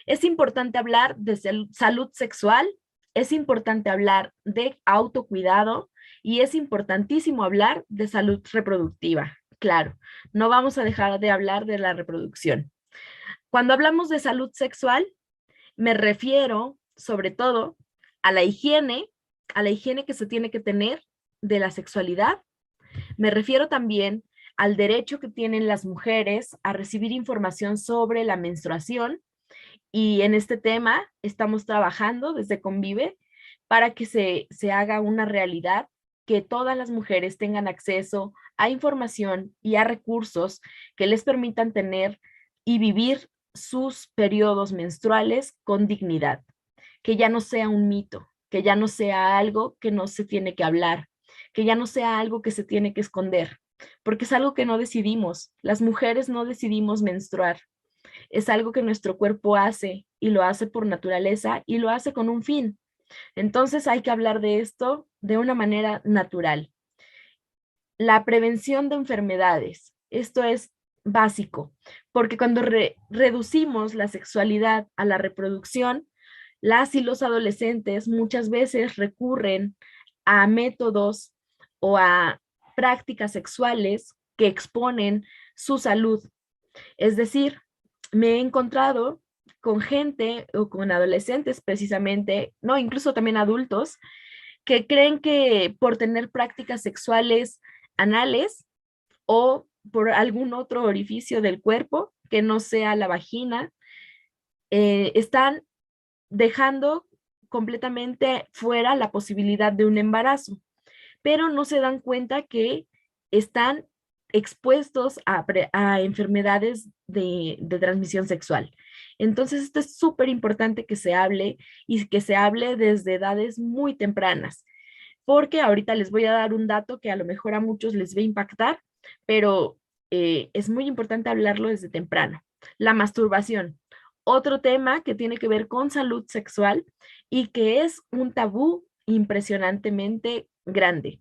Es importante hablar de salud sexual, es importante hablar de autocuidado y es importantísimo hablar de salud reproductiva. Claro, no vamos a dejar de hablar de la reproducción. Cuando hablamos de salud sexual, me refiero sobre todo a la higiene que se tiene que tener de la sexualidad. Me refiero también al derecho que tienen las mujeres a recibir información sobre la menstruación. Y en este tema estamos trabajando desde Convive para que se haga una realidad, que todas las mujeres tengan acceso a información y a recursos que les permitan tener y vivir sus periodos menstruales con dignidad, que ya no sea un mito, que ya no sea algo que no se tiene que hablar, que ya no sea algo que se tiene que esconder, porque es algo que no decidimos. Las mujeres no decidimos menstruar, es algo que nuestro cuerpo hace y lo hace por naturaleza y lo hace con un fin. Entonces hay que hablar de esto de una manera natural. La prevención de enfermedades, esto es básico, porque cuando reducimos la sexualidad a la reproducción, las y los adolescentes muchas veces recurren a métodos o a prácticas sexuales que exponen su salud. Es decir, me he encontrado con gente o con adolescentes precisamente, no, incluso también adultos, que creen que por tener prácticas sexuales anales o por algún otro orificio del cuerpo que no sea la vagina, están dejando completamente fuera la posibilidad de un embarazo, pero no se dan cuenta que están expuestos a enfermedades de transmisión sexual. Entonces, esto es súper importante que se hable y que se hable desde edades muy tempranas, porque ahorita les voy a dar un dato que a lo mejor a muchos les va a impactar, pero es muy importante hablarlo desde temprano. La masturbación, otro tema que tiene que ver con salud sexual y que es un tabú impresionantemente grande.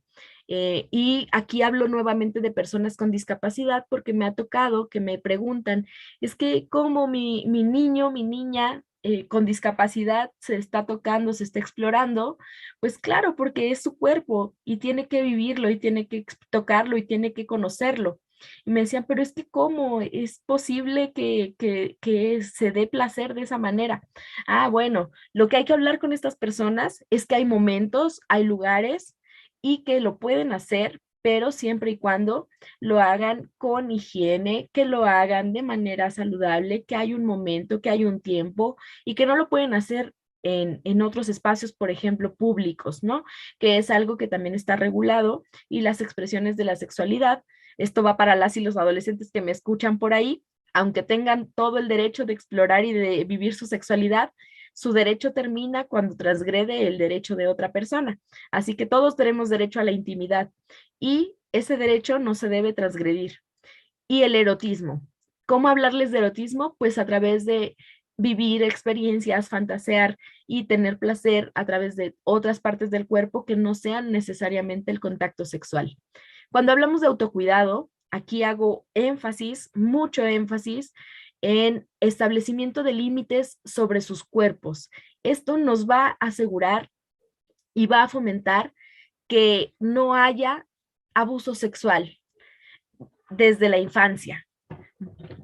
Y aquí hablo nuevamente de personas con discapacidad porque me ha tocado que me preguntan, es que cómo mi niño, mi niña con discapacidad se está tocando, se está explorando, pues claro, porque es su cuerpo y tiene que vivirlo y tiene que tocarlo y tiene que conocerlo. Y me decían, pero es que ¿cómo es posible que se dé placer de esa manera? Ah, bueno, lo que hay que hablar con estas personas es que hay momentos, hay lugares y que lo pueden hacer, pero siempre y cuando lo hagan con higiene, que lo hagan de manera saludable, que hay un momento, que hay un tiempo y que no lo pueden hacer en otros espacios, por ejemplo, públicos, ¿no? Que es algo que también está regulado y las expresiones de la sexualidad. Esto va para las y los adolescentes que me escuchan por ahí, aunque tengan todo el derecho de explorar y de vivir su sexualidad, su derecho termina cuando transgrede el derecho de otra persona. Así que todos tenemos derecho a la intimidad y ese derecho no se debe transgredir. Y el erotismo. ¿Cómo hablarles de erotismo? Pues a través de vivir experiencias, fantasear y tener placer a través de otras partes del cuerpo que no sean necesariamente el contacto sexual. Cuando hablamos de autocuidado, aquí hago énfasis, mucho énfasis en establecimiento de límites sobre sus cuerpos. Esto nos va a asegurar y va a fomentar que no haya abuso sexual desde la infancia,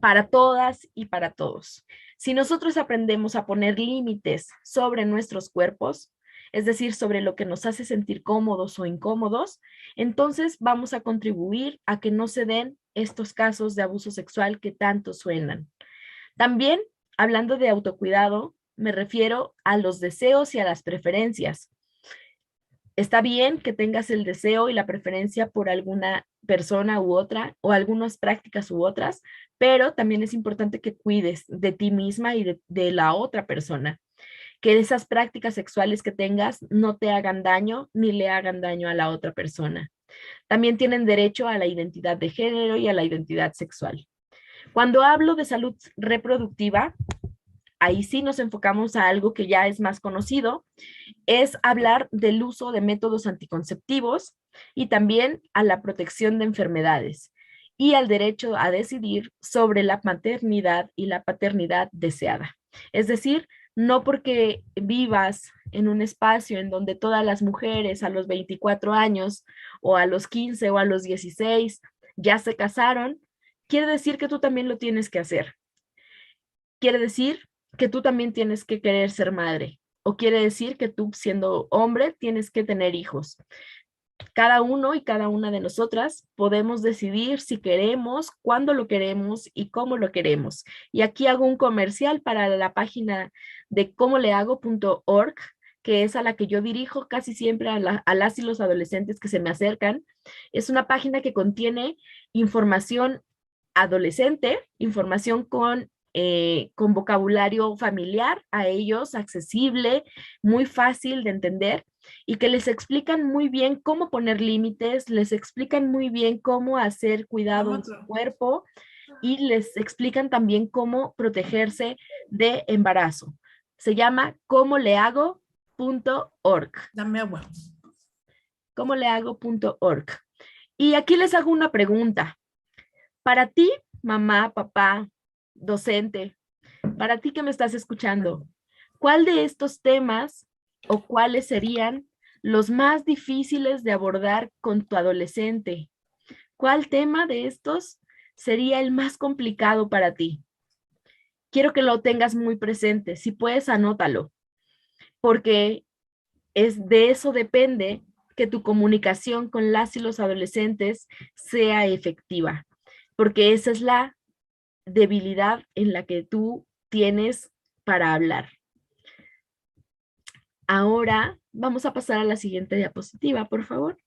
para todas y para todos. Si nosotros aprendemos a poner límites sobre nuestros cuerpos, es decir, sobre lo que nos hace sentir cómodos o incómodos, entonces vamos a contribuir a que no se den estos casos de abuso sexual que tanto suenan. También, hablando de autocuidado, me refiero a los deseos y a las preferencias. Está bien que tengas el deseo y la preferencia por alguna persona u otra, o algunas prácticas u otras, pero también es importante que cuides de ti misma y de la otra persona. Que esas prácticas sexuales que tengas no te hagan daño ni le hagan daño a la otra persona. También tienen derecho a la identidad de género y a la identidad sexual. Cuando hablo de salud reproductiva, ahí sí nos enfocamos a algo que ya es más conocido, es hablar del uso de métodos anticonceptivos y también a la protección de enfermedades y al derecho a decidir sobre la maternidad y la paternidad deseada. Es decir, no porque vivas en un espacio en donde todas las mujeres a los 24 años o a los 15 o a los 16 ya se casaron, quiere decir que tú también lo tienes que hacer. Quiere decir que tú también tienes que querer ser madre, o quiere decir que tú, siendo hombre, tienes que tener hijos. Cada uno y cada una de nosotras podemos decidir si queremos, cuándo lo queremos y cómo lo queremos. Y aquí hago un comercial para la página de comolehago.org, que es a la que yo dirijo casi siempre a las y los adolescentes que se me acercan. Es una página que contiene información adolescente, información con vocabulario familiar a ellos, accesible, muy fácil de entender, y que les explican muy bien cómo poner límites, les explican muy bien cómo hacer cuidado en su cuerpo y les explican también cómo protegerse de embarazo. Se llama comolehago.org. Dame agua. Comolehago.org. Y aquí les hago una pregunta. Para ti, mamá, papá, docente, para ti que me estás escuchando, ¿cuál de estos temas o cuáles serían los más difíciles de abordar con tu adolescente? ¿Cuál tema de estos sería el más complicado para ti? Quiero que lo tengas muy presente. Si puedes, anótalo, porque de eso depende que tu comunicación con las y los adolescentes sea efectiva, porque esa es la debilidad en la que tú tienes para hablar. Ahora vamos a pasar a la siguiente diapositiva, por favor.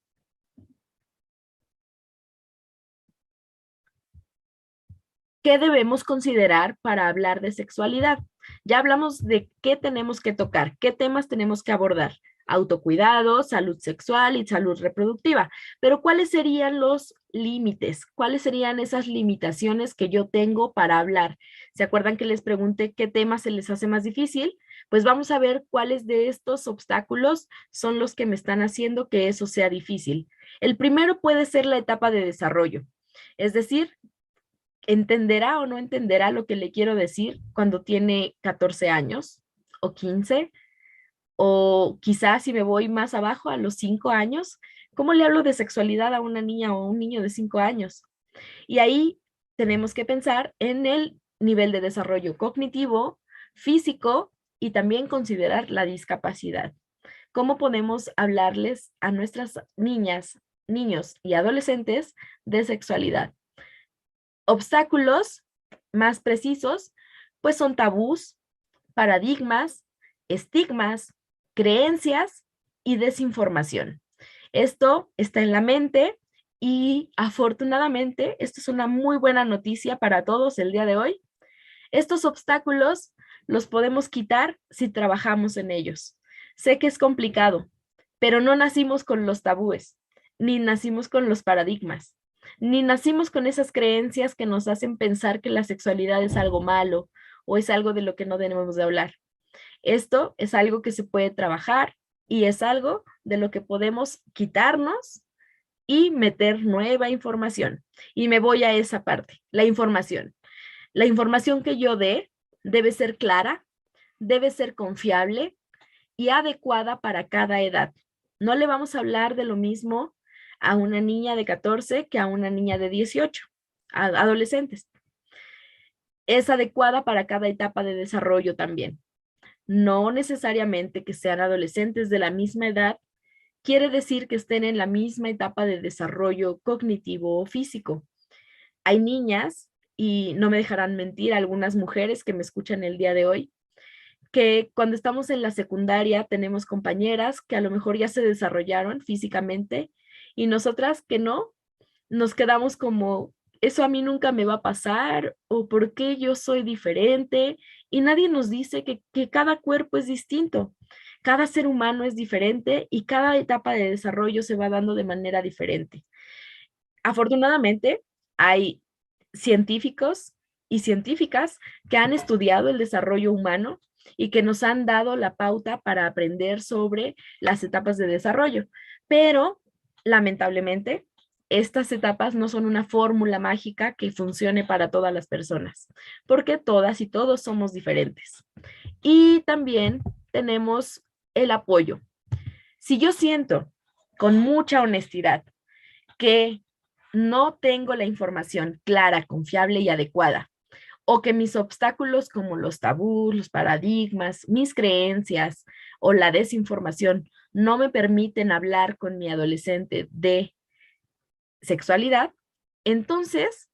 ¿Qué debemos considerar para hablar de sexualidad? Ya hablamos de qué tenemos que tocar, qué temas tenemos que abordar. Autocuidado, salud sexual y salud reproductiva. Pero ¿cuáles serían los límites? ¿Cuáles serían esas limitaciones que yo tengo para hablar? ¿Se acuerdan que les pregunté qué temas se les hace más difícil? Pues vamos a ver cuáles de estos obstáculos son los que me están haciendo que eso sea difícil. El primero puede ser la etapa de desarrollo. Es decir, ¿entenderá o no entenderá lo que le quiero decir cuando tiene 14 años o 15? O quizás si me voy más abajo a los 5 años, ¿cómo le hablo de sexualidad a una niña o un niño de 5 años? Y ahí tenemos que pensar en el nivel de desarrollo cognitivo, físico y también considerar la discapacidad. ¿Cómo podemos hablarles a nuestras niñas, niños y adolescentes de sexualidad? Obstáculos más precisos, pues son tabús, paradigmas, estigmas, creencias y desinformación. Esto está en la mente y afortunadamente esto es una muy buena noticia para todos el día de hoy. Estos obstáculos los podemos quitar si trabajamos en ellos. Sé que es complicado, pero no nacimos con los tabúes, ni nacimos con los paradigmas, ni nacimos con esas creencias que nos hacen pensar que la sexualidad es algo malo o es algo de lo que no debemos de hablar. Esto es algo que se puede trabajar y es algo de lo que podemos quitarnos y meter nueva información. Y me voy a esa parte, la información. La información que yo dé debe ser clara, debe ser confiable y adecuada para cada edad. No le vamos a hablar de lo mismo a una niña de 14 que a una niña de 18, a adolescentes. Es adecuada para cada etapa de desarrollo también. No necesariamente que sean adolescentes de la misma edad, quiere decir que estén en la misma etapa de desarrollo cognitivo o físico. Hay niñas, y no me dejarán mentir, algunas mujeres que me escuchan el día de hoy, que cuando estamos en la secundaria tenemos compañeras que a lo mejor ya se desarrollaron físicamente y nosotras que no, nos quedamos como, eso a mí nunca me va a pasar o por qué yo soy diferente y nadie nos dice que cada cuerpo es distinto. Cada ser humano es diferente y cada etapa de desarrollo se va dando de manera diferente. Afortunadamente, hay científicos y científicas que han estudiado el desarrollo humano y que nos han dado la pauta para aprender sobre las etapas de desarrollo. Pero, lamentablemente, estas etapas no son una fórmula mágica que funcione para todas las personas, porque todas y todos somos diferentes. Y también tenemos el apoyo. Si yo siento con mucha honestidad que no tengo la información clara, confiable y adecuada, o que mis obstáculos como los tabús, los paradigmas, mis creencias o la desinformación no me permiten hablar con mi adolescente de sexualidad, entonces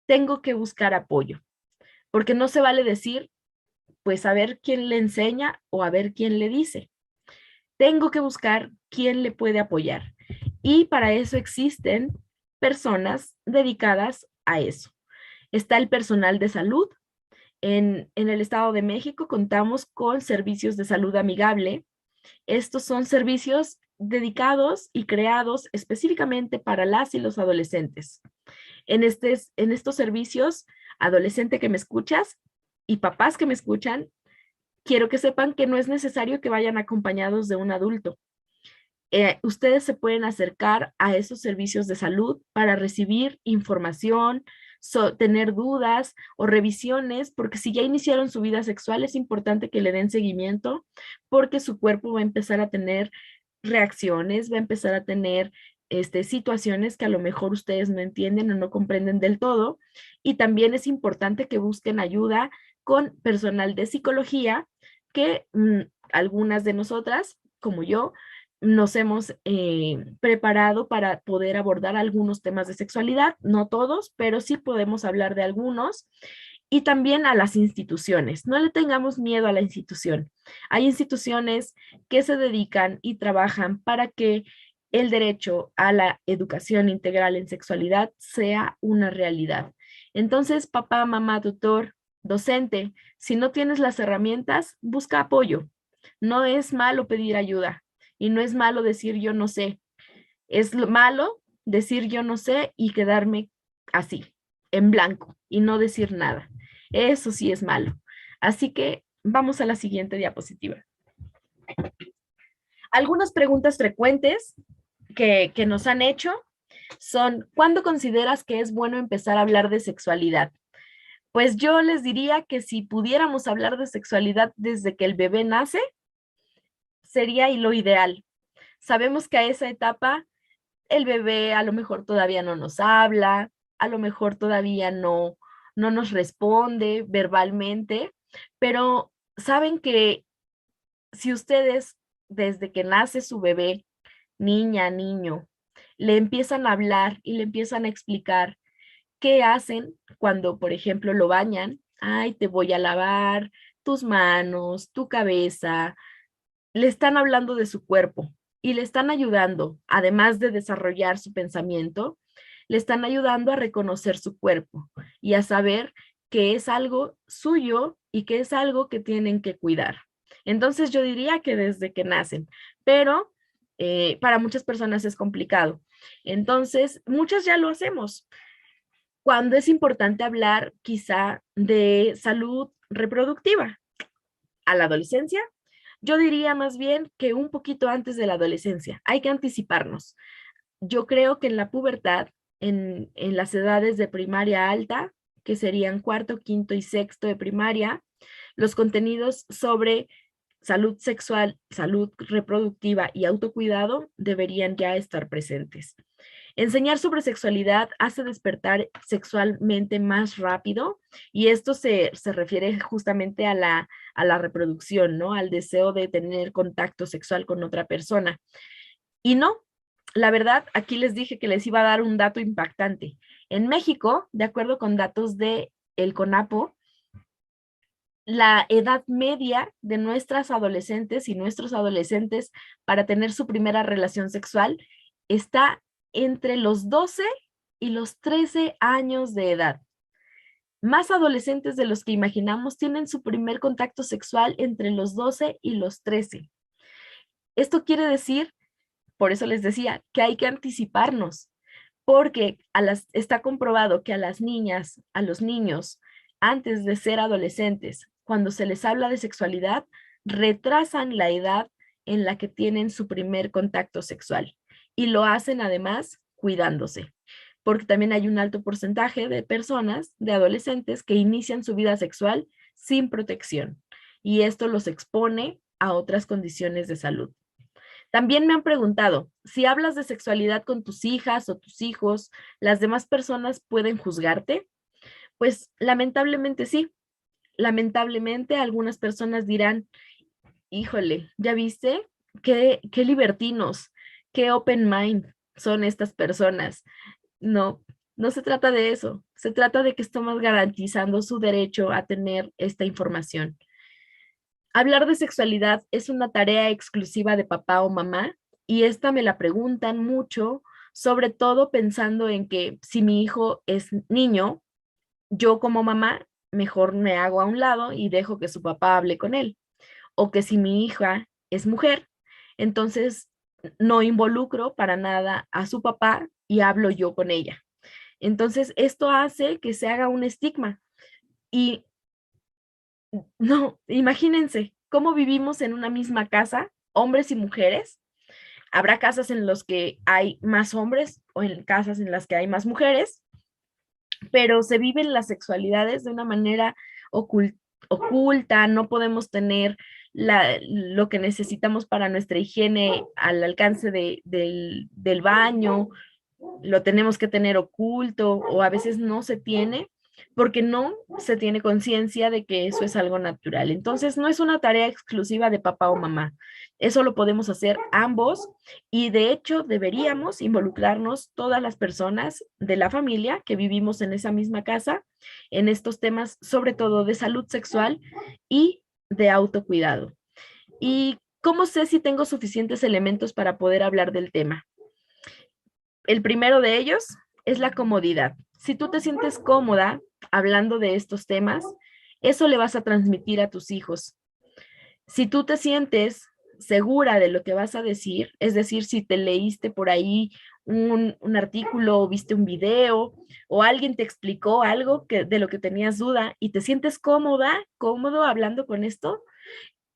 tengo que buscar apoyo, porque no se vale decir, pues a ver quién le enseña o a ver quién le dice. Tengo que buscar quién le puede apoyar. Y para eso existen personas dedicadas a eso. Está el personal de salud. En el Estado de México contamos con servicios de salud amigable. Estos son servicios dedicados y creados específicamente para las y los adolescentes. En estos servicios, adolescente que me escuchas y papás que me escuchan, quiero que sepan que no es necesario que vayan acompañados de un adulto. Ustedes se pueden acercar a esos servicios de salud para recibir información, tener dudas o revisiones, porque si ya iniciaron su vida sexual es importante que le den seguimiento, porque su cuerpo va a empezar a tener reacciones, va a empezar a tener situaciones que a lo mejor ustedes no entienden o no comprenden del todo. Y también es importante que busquen ayuda con personal de psicología, que algunas de nosotras, como yo, nos hemos preparado para poder abordar algunos temas de sexualidad, no todos, pero sí podemos hablar de algunos. Y también a las instituciones. No le tengamos miedo a la institución. Hay instituciones que se dedican y trabajan para que el derecho a la educación integral en sexualidad sea una realidad. Entonces, papá, mamá, tutor, docente, si no tienes las herramientas, busca apoyo. No es malo pedir ayuda y no es malo decir yo no sé. Es malo decir yo no sé y quedarme así, en blanco, y no decir nada. Eso sí es malo. Así que vamos a la siguiente diapositiva. Algunas preguntas frecuentes que nos han hecho son, ¿cuándo consideras que es bueno empezar a hablar de sexualidad? Pues yo les diría que si pudiéramos hablar de sexualidad desde que el bebé nace, sería lo ideal. Sabemos que a esa etapa el bebé a lo mejor todavía no nos habla, a lo mejor todavía no nos responde verbalmente, pero saben que si ustedes desde que nace su bebé, niña, niño, le empiezan a hablar y le empiezan a explicar qué hacen cuando, por ejemplo, lo bañan, ay, te voy a lavar tus manos, tu cabeza, le están hablando de su cuerpo y le están ayudando, además de desarrollar su pensamiento, le están ayudando a reconocer su cuerpo y a saber que es algo suyo y que es algo que tienen que cuidar. Entonces yo diría que desde que nacen, pero para muchas personas es complicado. Entonces, muchas ya lo hacemos. Cuando es importante hablar quizá de salud reproductiva a la adolescencia, yo diría más bien que un poquito antes de la adolescencia. Hay que anticiparnos. Yo creo que en la pubertad, en las edades de primaria alta, que serían cuarto, quinto y sexto de primaria, los contenidos sobre salud sexual, salud reproductiva y autocuidado deberían ya estar presentes. Enseñar sobre sexualidad hace despertar sexualmente más rápido y esto se refiere justamente a la reproducción, ¿no? Al deseo de tener contacto sexual con otra persona. Y no, la verdad, aquí les dije que les iba a dar un dato impactante. En México, de acuerdo con datos de el CONAPO, la edad media de nuestras adolescentes y nuestros adolescentes para tener su primera relación sexual está entre los 12 y los 13 años de edad. Más adolescentes de los que imaginamos tienen su primer contacto sexual entre los 12 y los 13. Esto quiere decir, por eso les decía, que hay que anticiparnos, porque está comprobado que a las niñas, a los niños, antes de ser adolescentes, cuando se les habla de sexualidad, retrasan la edad en la que tienen su primer contacto sexual y lo hacen además cuidándose, porque también hay un alto porcentaje de personas, de adolescentes, que inician su vida sexual sin protección y esto los expone a otras condiciones de salud. También me han preguntado, si hablas de sexualidad con tus hijas o tus hijos, ¿las demás personas pueden juzgarte? Pues lamentablemente sí. Lamentablemente algunas personas dirán, híjole, ¿ya viste? Qué libertinos, qué open mind son estas personas. No, no se trata de eso. Se trata de que estamos garantizando su derecho a tener esta información. Hablar de sexualidad es una tarea exclusiva de papá o mamá y esta me la preguntan mucho, sobre todo pensando en que si mi hijo es niño, yo como mamá mejor me hago a un lado y dejo que su papá hable con él. O que si mi hija es mujer, entonces no involucro para nada a su papá y hablo yo con ella. Entonces esto hace que se haga un estigma y no, imagínense cómo vivimos en una misma casa, hombres y mujeres. Habrá casas en las que hay más hombres o en casas en las que hay más mujeres, pero se viven las sexualidades de una manera oculta, no podemos tener lo que necesitamos para nuestra higiene al alcance del baño, lo tenemos que tener oculto o a veces no se tiene porque no se tiene conciencia de que eso es algo natural. Entonces, no es una tarea exclusiva de papá o mamá. Eso lo podemos hacer ambos y de hecho deberíamos involucrarnos todas las personas de la familia que vivimos en esa misma casa en estos temas, sobre todo de salud sexual y de autocuidado. ¿Y cómo sé si tengo suficientes elementos para poder hablar del tema? El primero de ellos es la comodidad. Si tú te sientes cómoda hablando de estos temas, eso le vas a transmitir a tus hijos. Si tú te sientes segura de lo que vas a decir, es decir, si te leíste por ahí un artículo o viste un video o alguien te explicó algo de lo que tenías duda y te sientes cómodo hablando con esto,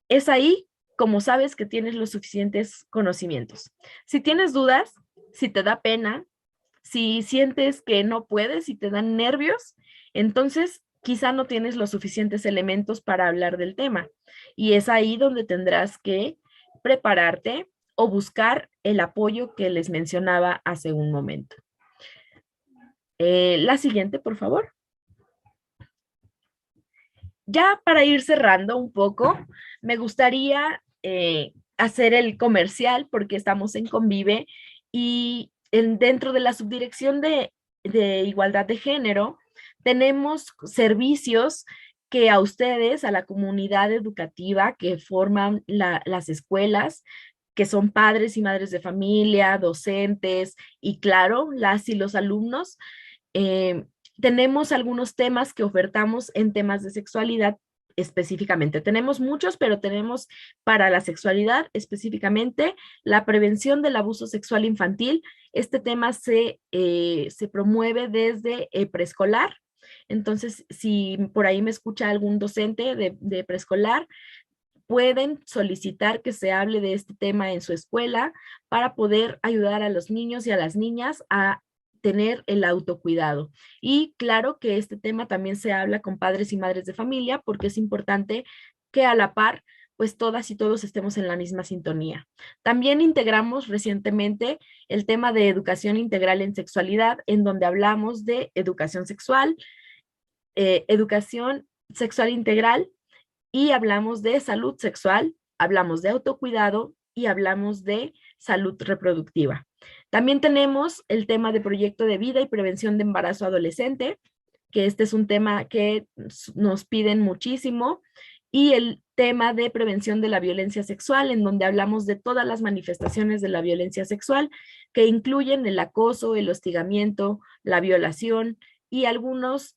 es ahí como sabes que tienes los suficientes conocimientos. Si tienes dudas, si te da pena, si sientes que no puedes, si te dan nervios, entonces quizá no tienes los suficientes elementos para hablar del tema. Y es ahí donde tendrás que prepararte o buscar el apoyo que les mencionaba hace un momento. La siguiente, por favor. Ya para ir cerrando un poco, me gustaría hacer el comercial porque estamos en Convive y dentro de la subdirección de igualdad de género tenemos servicios que a ustedes, a la comunidad educativa que forman las escuelas, que son padres y madres de familia, docentes y claro, las y los alumnos, tenemos algunos temas que ofertamos en temas de sexualidad específicamente. Tenemos muchos, pero tenemos para la sexualidad específicamente la prevención del abuso sexual infantil. Este tema se promueve desde preescolar. Entonces, si por ahí me escucha algún docente de preescolar, pueden solicitar que se hable de este tema en su escuela para poder ayudar a los niños y a las niñas a tener el autocuidado. Y claro que este tema también se habla con padres y madres de familia porque es importante que a la par pues todas y todos estemos en la misma sintonía. También integramos recientemente el tema de educación integral en sexualidad, en donde hablamos de educación sexual integral y hablamos de salud sexual, hablamos de autocuidado y hablamos de salud reproductiva. También tenemos el tema de proyecto de vida y prevención de embarazo adolescente, que este es un tema que nos piden muchísimo, y el tema de prevención de la violencia sexual, en donde hablamos de todas las manifestaciones de la violencia sexual, que incluyen el acoso, el hostigamiento, la violación y algunas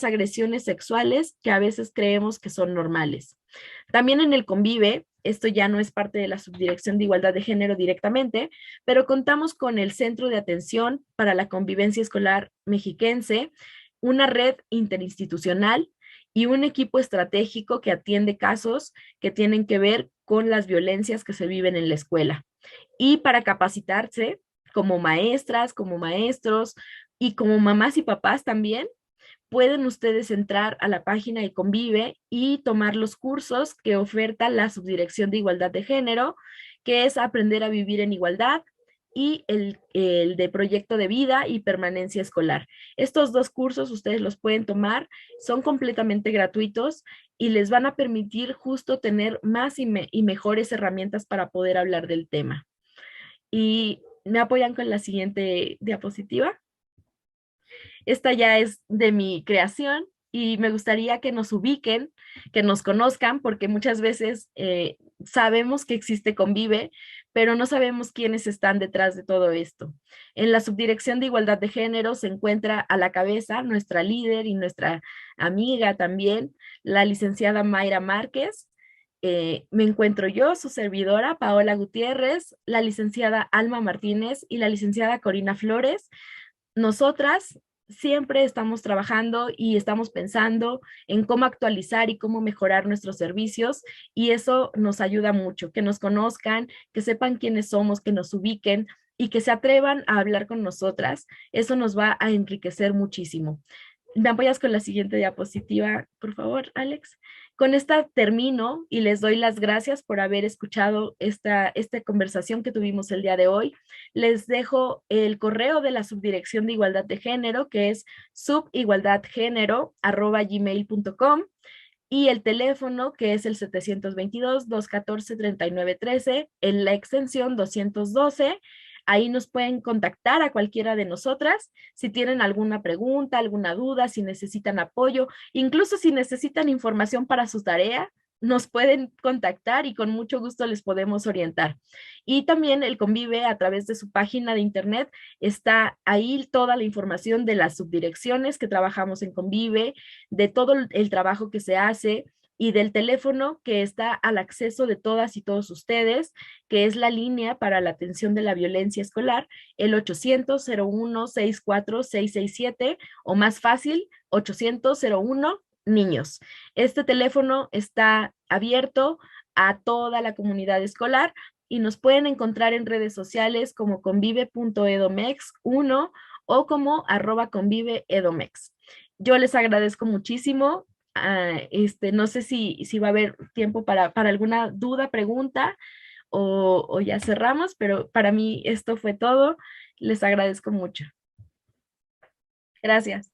agresiones sexuales que a veces creemos que son normales. También en el Convive, esto ya no es parte de la Subdirección de Igualdad de Género directamente, pero contamos con el Centro de Atención para la Convivencia Escolar Mexiquense, una red interinstitucional y un equipo estratégico que atiende casos que tienen que ver con las violencias que se viven en la escuela. Y para capacitarse como maestras, como maestros y como mamás y papás también, pueden ustedes entrar a la página de Convive y tomar los cursos que oferta la Subdirección de Igualdad de Género, que es Aprender a Vivir en Igualdad, y el de Proyecto de Vida y Permanencia Escolar. Estos dos cursos ustedes los pueden tomar, son completamente gratuitos y les van a permitir justo tener más y mejores herramientas para poder hablar del tema. Y me apoyan con la siguiente diapositiva. Esta ya es de mi creación y me gustaría que nos ubiquen, que nos conozcan, porque muchas veces sabemos que existe Convive, pero no sabemos quiénes están detrás de todo esto. En la Subdirección de Igualdad de Género se encuentra a la cabeza nuestra líder y nuestra amiga también, la licenciada Mayra Márquez. Me encuentro yo, su servidora, Paola Gutiérrez, la licenciada Alma Martínez y la licenciada Corina Flores. Nosotras siempre estamos trabajando y estamos pensando en cómo actualizar y cómo mejorar nuestros servicios, y eso nos ayuda mucho, que nos conozcan, que sepan quiénes somos, que nos ubiquen y que se atrevan a hablar con nosotras. Eso nos va a enriquecer muchísimo. ¿Me apoyas con la siguiente diapositiva, por favor, Alex? Con esta termino y les doy las gracias por haber escuchado esta conversación que tuvimos el día de hoy. Les dejo el correo de la Subdirección de Igualdad de Género, que es subigualdadgénero@gmail.com, y el teléfono, que es el 722-214-3913, en la extensión 212. Ahí nos pueden contactar a cualquiera de nosotras si tienen alguna pregunta, alguna duda, si necesitan apoyo, incluso si necesitan información para su tarea, nos pueden contactar y con mucho gusto les podemos orientar. Y también el Convive, a través de su página de internet, está ahí toda la información de las subdirecciones que trabajamos en Convive, de todo el trabajo que se hace, y del teléfono que está al acceso de todas y todos ustedes, que es la línea para la atención de la violencia escolar, el 800-01-64667, o más fácil, 800-01 niños. Este teléfono está abierto a toda la comunidad escolar y nos pueden encontrar en redes sociales como convive.edomex1 o como @conviveedomex. Yo les agradezco muchísimo. No sé si va a haber tiempo para alguna duda, pregunta, o ya cerramos, pero para mí esto fue todo. Les agradezco mucho. Gracias.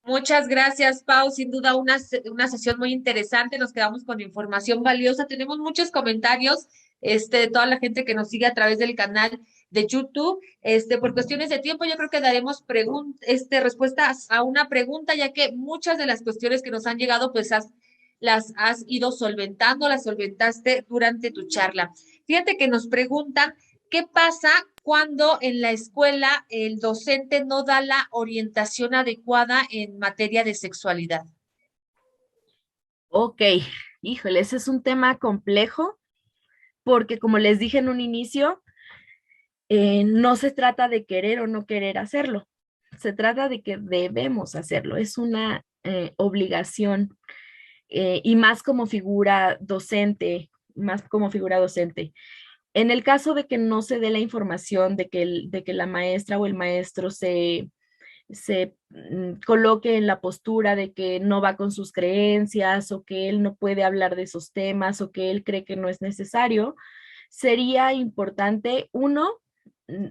Muchas gracias, Pau. Sin duda una sesión muy interesante. Nos quedamos con información valiosa. Tenemos muchos comentarios de toda la gente que nos sigue a través del canal de YouTube. Por cuestiones de tiempo, yo creo que daremos respuestas a una pregunta, ya que muchas de las cuestiones que nos han llegado, pues las has ido solventando, las solventaste durante tu charla. Fíjate que nos preguntan, ¿qué pasa cuando en la escuela el docente no da la orientación adecuada en materia de sexualidad? Ok, híjole, ese es un tema complejo, porque como les dije en un inicio, no se trata de querer o no querer hacerlo, se trata de que debemos hacerlo, es una obligación, y más como figura docente, En el caso de que no se dé la información de que la maestra o el maestro se coloque en la postura de que no va con sus creencias, o que él no puede hablar de esos temas, o que él cree que no es necesario, sería importante, uno,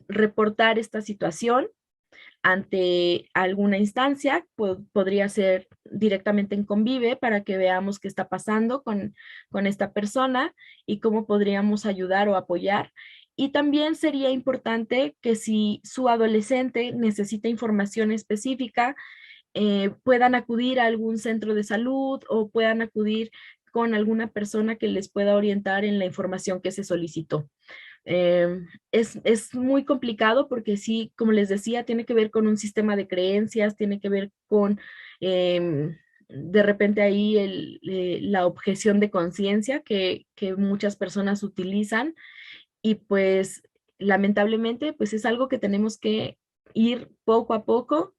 reportar esta situación ante alguna instancia, podría ser directamente en Convive, para que veamos qué está pasando con esta persona y cómo podríamos ayudar o apoyar. Y también sería importante que si su adolescente necesita información específica, puedan acudir a algún centro de salud o puedan acudir con alguna persona que les pueda orientar en la información que se solicitó. Es muy complicado porque sí, como les decía, tiene que ver con un sistema de creencias, tiene que ver con de repente ahí la objeción de conciencia que muchas personas utilizan y pues lamentablemente pues es algo que tenemos que ir poco a poco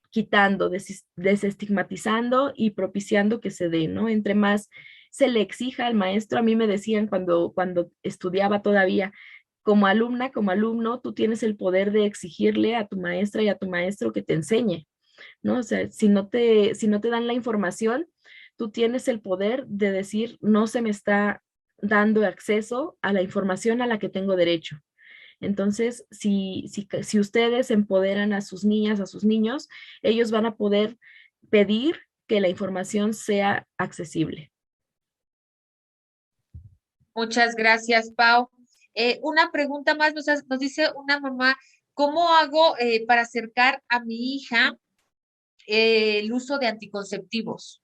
quitando, desestigmatizando y propiciando que se dé, ¿no? Entre más se le exija al maestro, a mí me decían cuando estudiaba todavía, como alumna, como alumno, tú tienes el poder de exigirle a tu maestra y a tu maestro que te enseñe, ¿no? O sea, si no te dan la información, tú tienes el poder de decir, no se me está dando acceso a la información a la que tengo derecho. Entonces, si ustedes empoderan a sus niñas, a sus niños, ellos van a poder pedir que la información sea accesible. Muchas gracias, Pau. Una pregunta más nos dice una mamá, ¿cómo hago para acercar a mi hija el uso de anticonceptivos?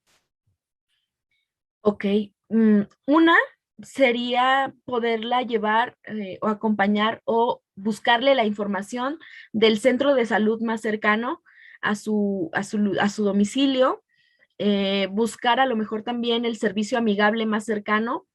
Ok, una sería poderla llevar o acompañar o buscarle la información del centro de salud más cercano a su domicilio, buscar a lo mejor también el servicio amigable más cercano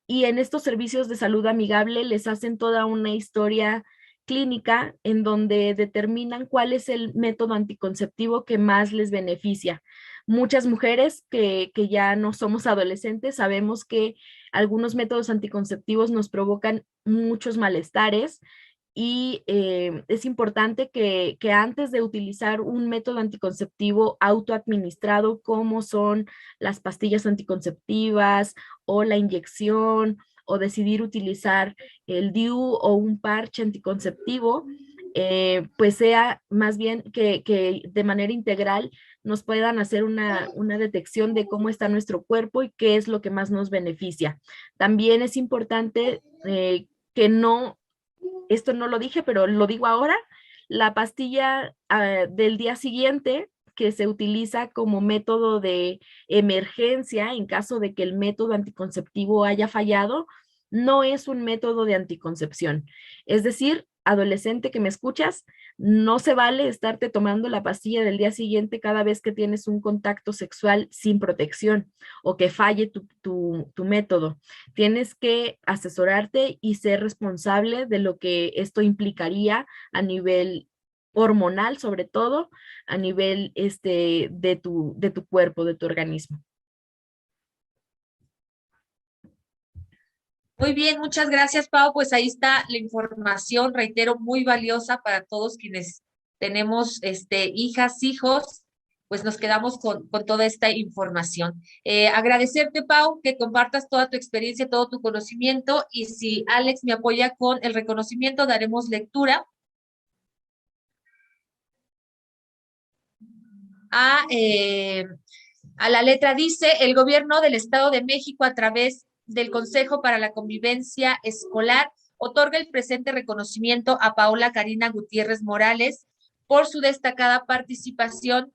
y en estos servicios de salud amigable les hacen toda una historia clínica en donde determinan cuál es el método anticonceptivo que más les beneficia. Muchas mujeres que ya no somos adolescentes sabemos que algunos métodos anticonceptivos nos provocan muchos malestares y es importante que antes de utilizar un método anticonceptivo autoadministrado, como son las pastillas anticonceptivas o la inyección, o decidir utilizar el DIU o un parche anticonceptivo, pues sea más bien que de manera integral nos puedan hacer una detección de cómo está nuestro cuerpo y qué es lo que más nos beneficia. También es importante que no esto no lo dije, pero lo digo ahora, la pastilla del día siguiente que se utiliza como método de emergencia en caso de que el método anticonceptivo haya fallado, no es un método de anticoncepción. Es decir, adolescente que me escuchas, no se vale estarte tomando la pastilla del día siguiente cada vez que tienes un contacto sexual sin protección o que falle tu método. Tienes que asesorarte y ser responsable de lo que esto implicaría a nivel hormonal, sobre todo a nivel de tu cuerpo, de tu organismo. Muy bien, muchas gracias, Pau. Pues ahí está la información, reitero, muy valiosa para todos quienes tenemos hijas, hijos, pues nos quedamos con toda esta información. Agradecerte, Pau, que compartas toda tu experiencia, todo tu conocimiento, y si Alex me apoya con el reconocimiento, daremos lectura a la letra. Dice: el gobierno del Estado de México, a través del Consejo para la Convivencia Escolar, otorga el presente reconocimiento a Paola Karina Gutiérrez Morales por su destacada participación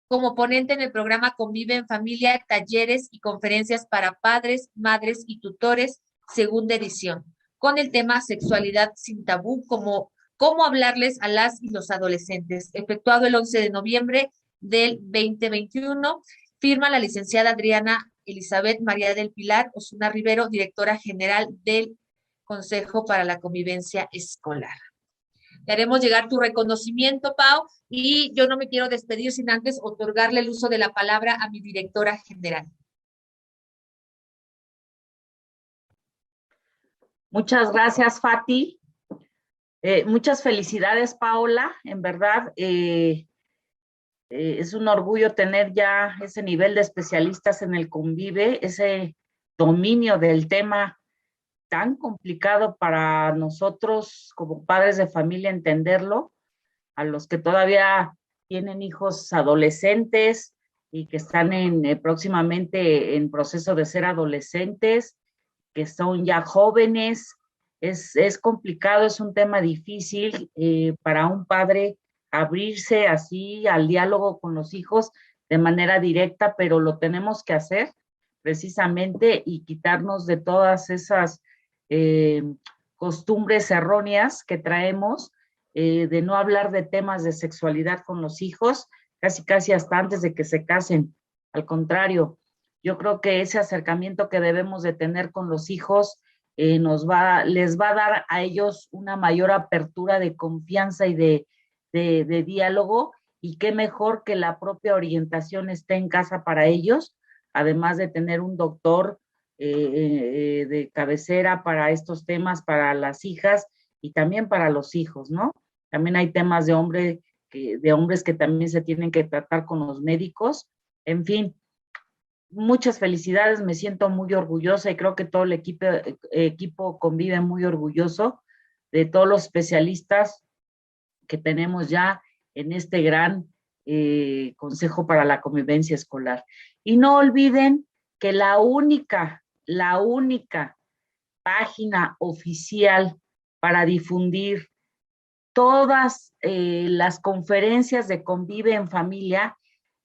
como ponente en el programa Convive en Familia, talleres y conferencias para padres, madres y tutores, segunda edición, con el tema Sexualidad sin tabú, como cómo hablarles a las y los adolescentes, efectuado el 11 de noviembre del 2021. Firma la licenciada Adriana Elizabeth María del Pilar Osuna Rivero, directora general del Consejo para la Convivencia Escolar. Te haremos llegar tu reconocimiento, Pau, y yo no me quiero despedir sin antes otorgarle el uso de la palabra a mi directora general. Muchas gracias, Fati. Muchas felicidades, Paola. En verdad, es un orgullo tener ya ese nivel de especialistas en el Convive, ese dominio del tema tan complicado para nosotros como padres de familia entenderlo, a los que todavía tienen hijos adolescentes y que están próximamente en proceso de ser adolescentes, que son ya jóvenes. Es complicado, es un tema difícil para un padre abrirse así al diálogo con los hijos de manera directa, pero lo tenemos que hacer precisamente y quitarnos de todas esas costumbres erróneas que traemos, de no hablar de temas de sexualidad con los hijos, casi hasta antes de que se casen. Al contrario, yo creo que ese acercamiento que debemos de tener con los hijos les va a dar a ellos una mayor apertura de confianza y de diálogo, y qué mejor que la propia orientación esté en casa para ellos, además de tener un doctor de cabecera para estos temas, para las hijas y también para los hijos, ¿no? También hay temas de hombres que también se tienen que tratar con los médicos. En fin, muchas felicidades, me siento muy orgullosa y creo que todo el equipo Convive muy orgulloso de todos los especialistas que tenemos ya en este gran Consejo para la Convivencia Escolar. Y no olviden que la única página oficial para difundir todas las conferencias de Convive en Familia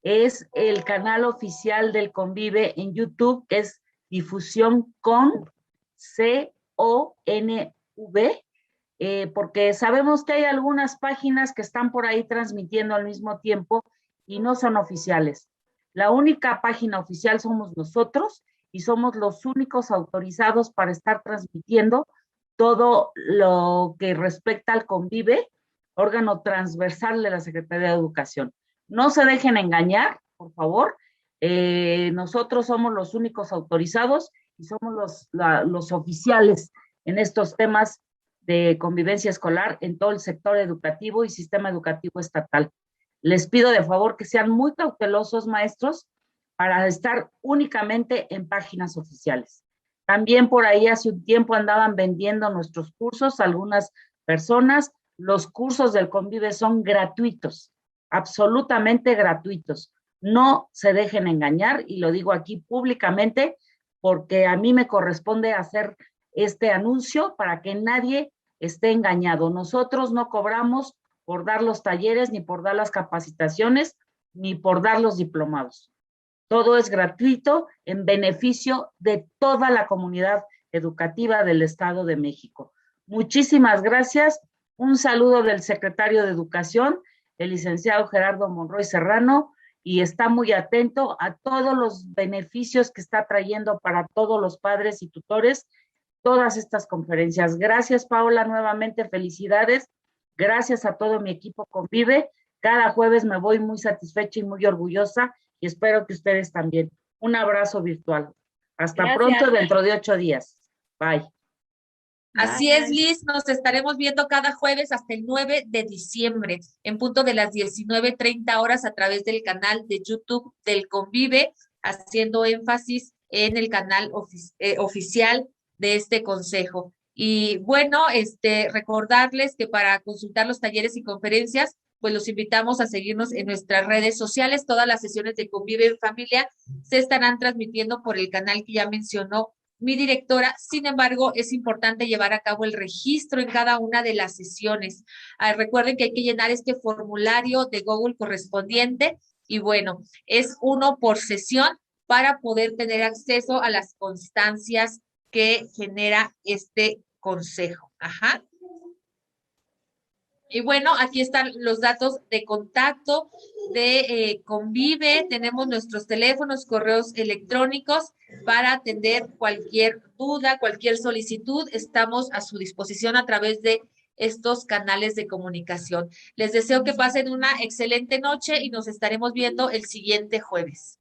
es el canal oficial del Convive en YouTube, que es Difusión Con, C-O-N-V, porque sabemos que hay algunas páginas que están por ahí transmitiendo al mismo tiempo y no son oficiales. La única página oficial somos nosotros y somos los únicos autorizados para estar transmitiendo todo lo que respecta al Convive, órgano transversal de la Secretaría de Educación. No se dejen engañar, por favor. Nosotros somos los únicos autorizados y somos los oficiales en estos temas de convivencia escolar en todo el sector educativo y sistema educativo estatal. Les pido de favor que sean muy cautelosos, maestros, para estar únicamente en páginas oficiales. También por ahí hace un tiempo andaban vendiendo nuestros cursos algunas personas. Los cursos del Convive son gratuitos, absolutamente gratuitos. No se dejen engañar, y lo digo aquí públicamente porque a mí me corresponde hacer este anuncio para que nadie esté engañado. Nosotros no cobramos por dar los talleres, ni por dar las capacitaciones, ni por dar los diplomados. Todo es gratuito en beneficio de toda la comunidad educativa del Estado de México. Muchísimas gracias. Un saludo del secretario de Educación, el licenciado Gerardo Monroy Serrano, y está muy atento a todos los beneficios que está trayendo para todos los padres y tutores todas estas conferencias. Gracias, Paola, nuevamente felicidades. Gracias a todo mi equipo Convive. Cada jueves me voy muy satisfecha y muy orgullosa, y espero que ustedes también. Un abrazo virtual. Hasta pronto, dentro de 8 días. Bye. Así es, Liz, nos estaremos viendo cada jueves hasta el 9 de diciembre, en punto de las 19:30 horas a través del canal de YouTube del Convive, haciendo énfasis en el canal oficial de este consejo. Y bueno, recordarles que para consultar los talleres y conferencias, pues los invitamos a seguirnos en nuestras redes sociales. Todas las sesiones de Convive en Familia se estarán transmitiendo por el canal que ya mencionó mi directora. Sin embargo, es importante llevar a cabo el registro en cada una de las sesiones. Recuerden que hay que llenar este formulario de Google correspondiente, y bueno, es 1 por sesión para poder tener acceso a las constancias que genera este consejo. Ajá. Y bueno, aquí están los datos de contacto de Convive. Tenemos nuestros teléfonos, correos electrónicos para atender cualquier duda, cualquier solicitud. Estamos a su disposición a través de estos canales de comunicación. Les deseo que pasen una excelente noche y nos estaremos viendo el siguiente jueves.